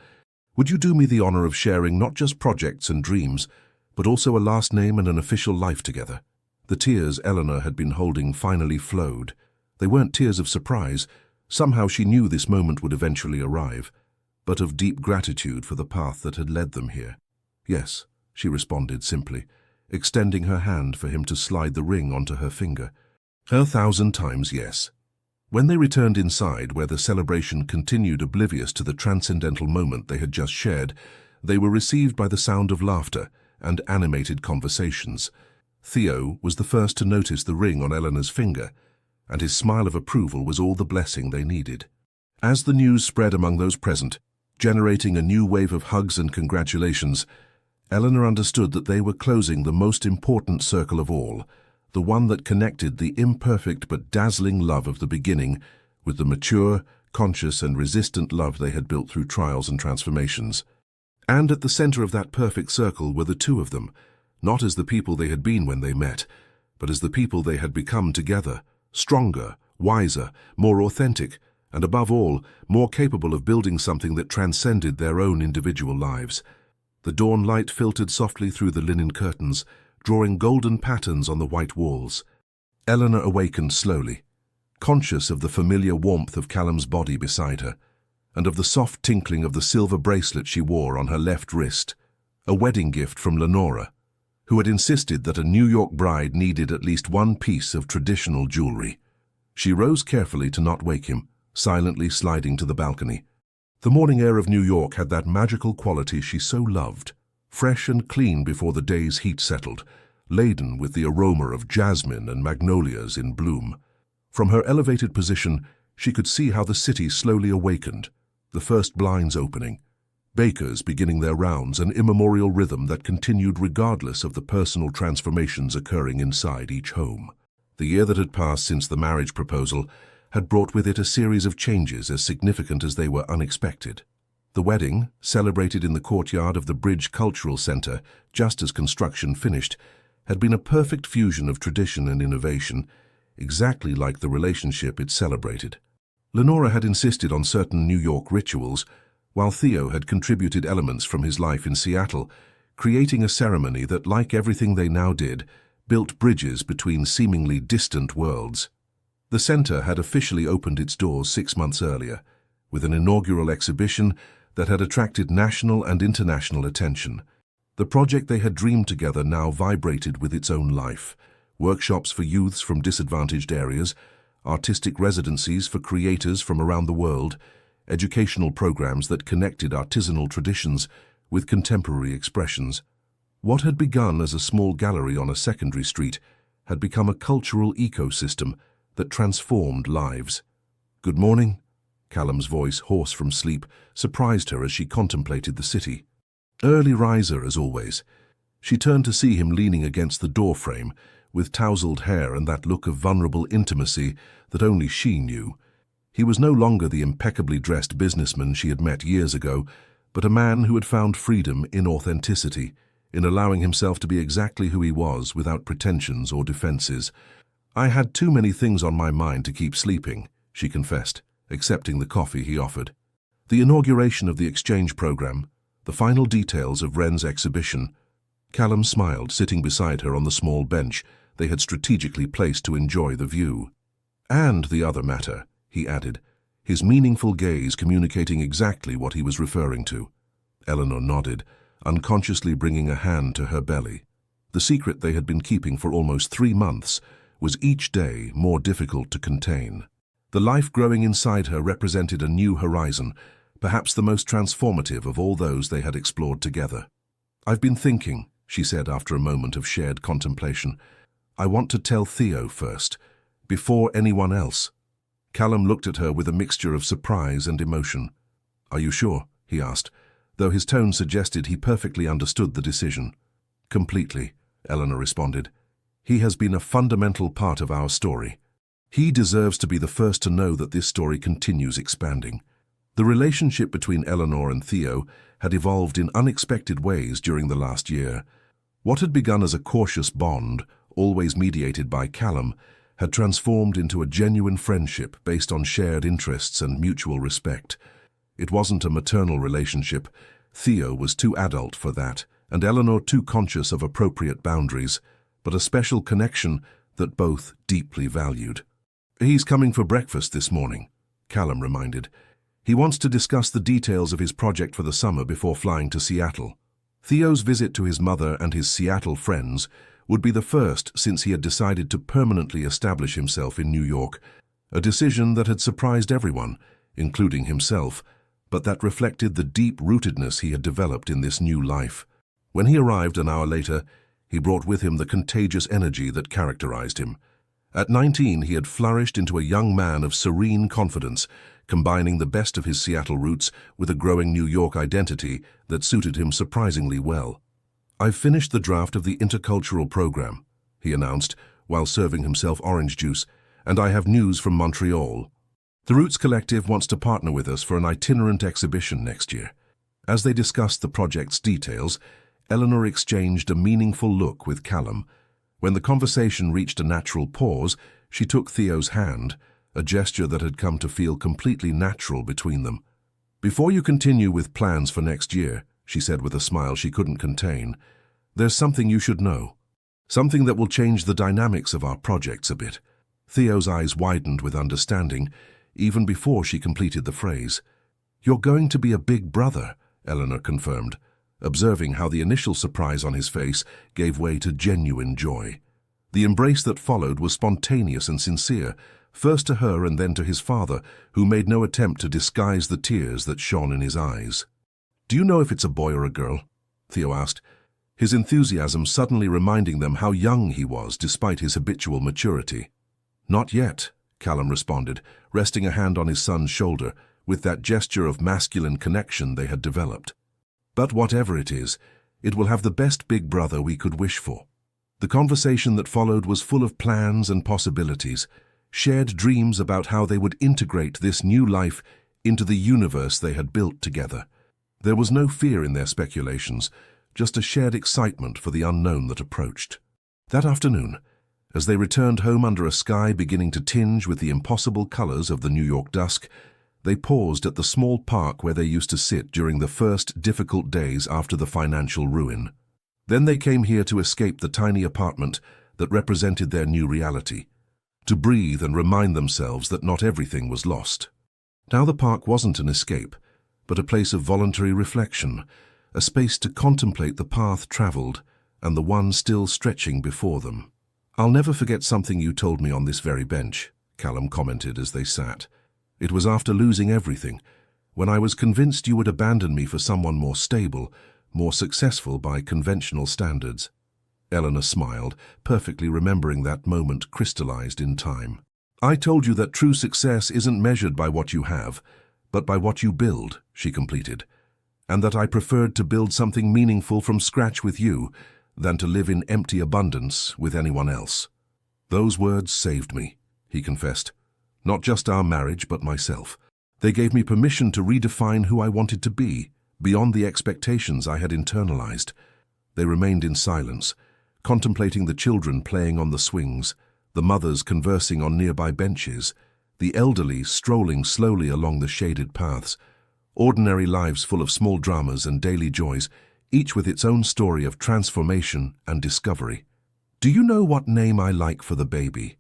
Would you do me the honor of sharing not just projects and dreams, but also a last name and an official life together?" The tears Eleanor had been holding finally flowed. They weren't tears of surprise. Somehow she knew this moment would eventually arrive, but of deep gratitude for the path that had led them here. "Yes," she responded simply, extending her hand for him to slide the ring onto her finger. 1,000 times yes. When they returned inside, where the celebration continued oblivious to the transcendental moment they had just shared, they were received by the sound of laughter and animated conversations. Theo was the first to notice the ring on Eleanor's finger, and his smile of approval was all the blessing they needed. As the news spread among those present, generating a new wave of hugs and congratulations, Eleanor understood that they were closing the most important circle of all, the one that connected the imperfect but dazzling love of the beginning with the mature, conscious and resistant love they had built through trials and transformations. And at the center of that perfect circle were the two of them, not as the people they had been when they met, but as the people they had become together, stronger, wiser, more authentic, and above all, more capable of building something that transcended their own individual lives. The dawn light filtered softly through the linen curtains, drawing golden patterns on the white walls. Eleanor awakened slowly, conscious of the familiar warmth of Callum's body beside her, and of the soft tinkling of the silver bracelet she wore on her left wrist, a wedding gift from Lenora, who had insisted that a New York bride needed at least one piece of traditional jewelry. She rose carefully to not wake him, silently sliding to the balcony. The morning air of New York had that magical quality she so loved, fresh and clean before the day's heat settled, laden with the aroma of jasmine and magnolias in bloom. From her elevated position, she could see how the city slowly awakened, the first blinds opening, bakers beginning their rounds, an immemorial rhythm that continued regardless of the personal transformations occurring inside each home. The year that had passed since the marriage proposal had brought with it a series of changes as significant as they were unexpected. The wedding, celebrated in the courtyard of the Bridge Cultural Centre just as construction finished, had been a perfect fusion of tradition and innovation, exactly like the relationship it celebrated. Lenora had insisted on certain New York rituals, while Theo had contributed elements from his life in Seattle, creating a ceremony that, like everything they now did, built bridges between seemingly distant worlds. The center had officially opened its doors 6 months earlier, with an inaugural exhibition that had attracted national and international attention. The project they had dreamed together now vibrated with its own life. Workshops for youths from disadvantaged areas, artistic residencies for creators from around the world, educational programs that connected artisanal traditions with contemporary expressions. What had begun as a small gallery on a secondary street had become a cultural ecosystem that transformed lives. "Good morning." Callum's voice, hoarse from sleep, surprised her as she contemplated the city. Early riser, as always. She turned to see him leaning against the doorframe, with tousled hair and that look of vulnerable intimacy that only she knew. He was no longer the impeccably dressed businessman she had met years ago, but a man who had found freedom in authenticity, in allowing himself to be exactly who he was without pretensions or defenses. "I had too many things on my mind to keep sleeping," she confessed, accepting the coffee he offered. The inauguration of the exchange program, the final details of Wren's exhibition. Callum smiled, sitting beside her on the small bench they had strategically placed to enjoy the view. "And the other matter," he added, his meaningful gaze communicating exactly what he was referring to. Eleanor nodded, unconsciously bringing a hand to her belly. The secret they had been keeping for almost 3 months was each day more difficult to contain. The life growing inside her represented a new horizon, perhaps the most transformative of all those they had explored together. "I've been thinking," she said after a moment of shared contemplation. "I want to tell Theo first, before anyone else." Callum looked at her with a mixture of surprise and emotion. "Are you sure?" he asked, though his tone suggested he perfectly understood the decision. "Completely," Eleanor responded. "He has been a fundamental part of our story. He deserves to be the first to know that this story continues expanding." The relationship between Eleanor and Theo had evolved in unexpected ways during the last year. What had begun as a cautious bond, always mediated by Callum, had transformed into a genuine friendship based on shared interests and mutual respect. It wasn't a maternal relationship. Theo was too adult for that, and Eleanor too conscious of appropriate boundaries, but a special connection that both deeply valued. "He's coming for breakfast this morning," Callum reminded. "He wants to discuss the details of his project for the summer before flying to Seattle." Theo's visit to his mother and his Seattle friends would be the first since he had decided to permanently establish himself in New York, a decision that had surprised everyone, including himself, but that reflected the deep rootedness he had developed in this new life. When he arrived an hour later, he brought with him the contagious energy that characterized him. At 19, he had flourished into a young man of serene confidence, combining the best of his Seattle roots with a growing New York identity that suited him surprisingly well. "I've finished the draft of the intercultural program," he announced, while serving himself orange juice, "and I have news from Montreal. The Roots Collective wants to partner with us for an itinerant exhibition next year." As they discussed the project's details, Eleanor exchanged a meaningful look with Callum. When the conversation reached a natural pause, she took Theo's hand, a gesture that had come to feel completely natural between them. "Before you continue with plans for next year," she said with a smile she couldn't contain, "there's something you should know. Something that will change the dynamics of our projects a bit." Theo's eyes widened with understanding, even before she completed the phrase. "You're going to be a big brother," Eleanor confirmed, observing how the initial surprise on his face gave way to genuine joy. The embrace that followed was spontaneous and sincere, first to her and then to his father, who made no attempt to disguise the tears that shone in his eyes. "Do you know if it's a boy or a girl?" Theo asked, his enthusiasm suddenly reminding them how young he was despite his habitual maturity. "Not yet," Callum responded, resting a hand on his son's shoulder with that gesture of masculine connection they had developed. "But whatever it is, it will have the best big brother we could wish for." The conversation that followed was full of plans and possibilities, shared dreams about how they would integrate this new life into the universe they had built together. There was no fear in their speculations, just a shared excitement for the unknown that approached. That afternoon, as they returned home under a sky beginning to tinge with the impossible colors of the New York dusk, they paused at the small park where they used to sit during the first difficult days after the financial ruin. Then they came here to escape the tiny apartment that represented their new reality, to breathe and remind themselves that not everything was lost. Now the park wasn't an escape, but a place of voluntary reflection, a space to contemplate the path traveled and the one still stretching before them. "I'll never forget something you told me on this very bench," Callum commented as they sat. "It was after losing everything, when I was convinced you would abandon me for someone more stable, more successful by conventional standards." Eleanor smiled, perfectly remembering that moment crystallized in time. "I told you that true success isn't measured by what you have, but by what you build," she completed, "and that I preferred to build something meaningful from scratch with you than to live in empty abundance with anyone else." "Those words saved me," he confessed. "Not just our marriage, but myself. They gave me permission to redefine who I wanted to be, beyond the expectations I had internalized." They remained in silence, contemplating the children playing on the swings, the mothers conversing on nearby benches, the elderly strolling slowly along the shaded paths. Ordinary lives full of small dramas and daily joys, each with its own story of transformation and discovery. "Do you know what name I like for the baby?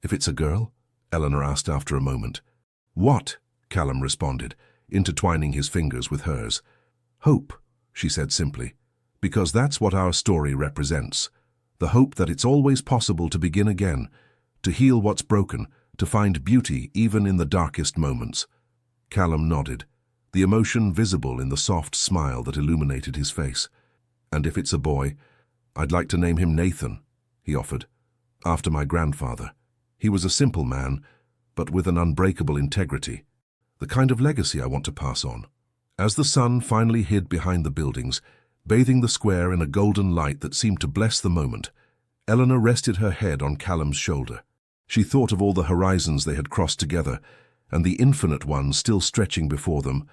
If it's a girl?" Eleanor asked after a moment. "What?" Callum responded, intertwining his fingers with hers. "Hope," she said simply, "because that's what our story represents. The hope that it's always possible to begin again, to heal what's broken, to find beauty even in the darkest moments." Callum nodded, the emotion visible in the soft smile that illuminated his face. "And if it's a boy, I'd like to name him Nathan," he offered, "after my grandfather. He was a simple man, but with an unbreakable integrity, the kind of legacy I want to pass on." As the sun finally hid behind the buildings, bathing the square in a golden light that seemed to bless the moment, Eleanor rested her head on Callum's shoulder. She thought of all the horizons they had crossed together, and the infinite ones still stretching before them: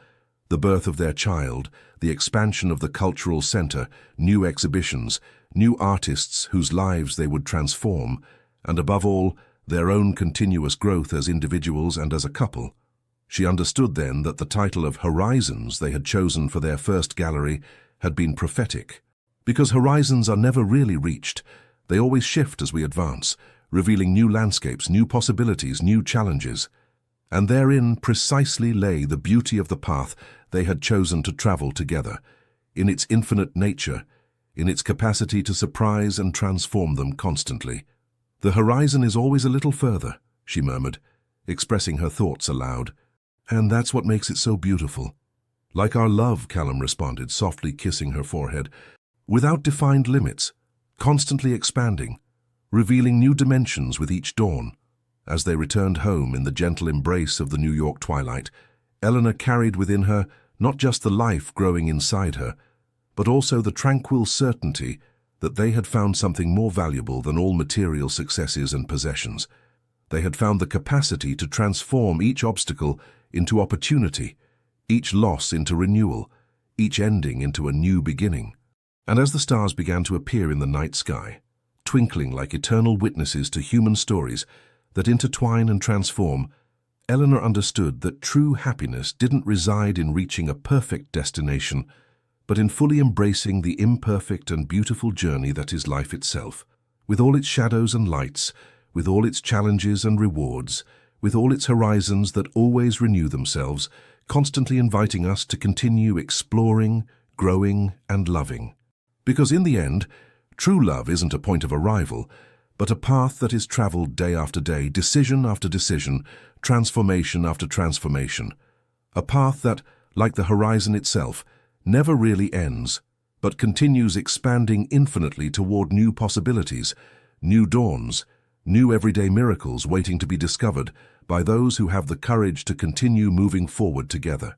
the birth of their child, the expansion of the cultural center, new exhibitions, new artists whose lives they would transform, and above all, their own continuous growth as individuals and as a couple. She understood then that the title of Horizons they had chosen for their first gallery had been prophetic. Because horizons are never really reached, they always shift as we advance, revealing new landscapes, new possibilities, new challenges. And therein precisely lay the beauty of the path they had chosen to travel together, in its infinite nature, in its capacity to surprise and transform them constantly. "The horizon is always a little further," she murmured, expressing her thoughts aloud. "And that's what makes it so beautiful." "Like our love," Callum responded, softly kissing her forehead, "without defined limits, constantly expanding, revealing new dimensions with each dawn." As they returned home in the gentle embrace of the New York twilight, Eleanor carried within her not just the life growing inside her, but also the tranquil certainty that they had found something more valuable than all material successes and possessions. They had found the capacity to transform each obstacle into opportunity, each loss into renewal, each ending into a new beginning. And as the stars began to appear in the night sky, twinkling like eternal witnesses to human stories that intertwine and transform, Eleanor understood that true happiness didn't reside in reaching a perfect destination, but in fully embracing the imperfect and beautiful journey that is life itself, with all its shadows and lights, with all its challenges and rewards, with all its horizons that always renew themselves, constantly inviting us to continue exploring, growing, and loving. Because in the end, true love isn't a point of arrival, but a path that is traveled day after day, decision after decision, transformation after transformation. A path that, like the horizon itself, never really ends, but continues expanding infinitely toward new possibilities, new dawns, new everyday miracles waiting to be discovered by those who have the courage to continue moving forward together.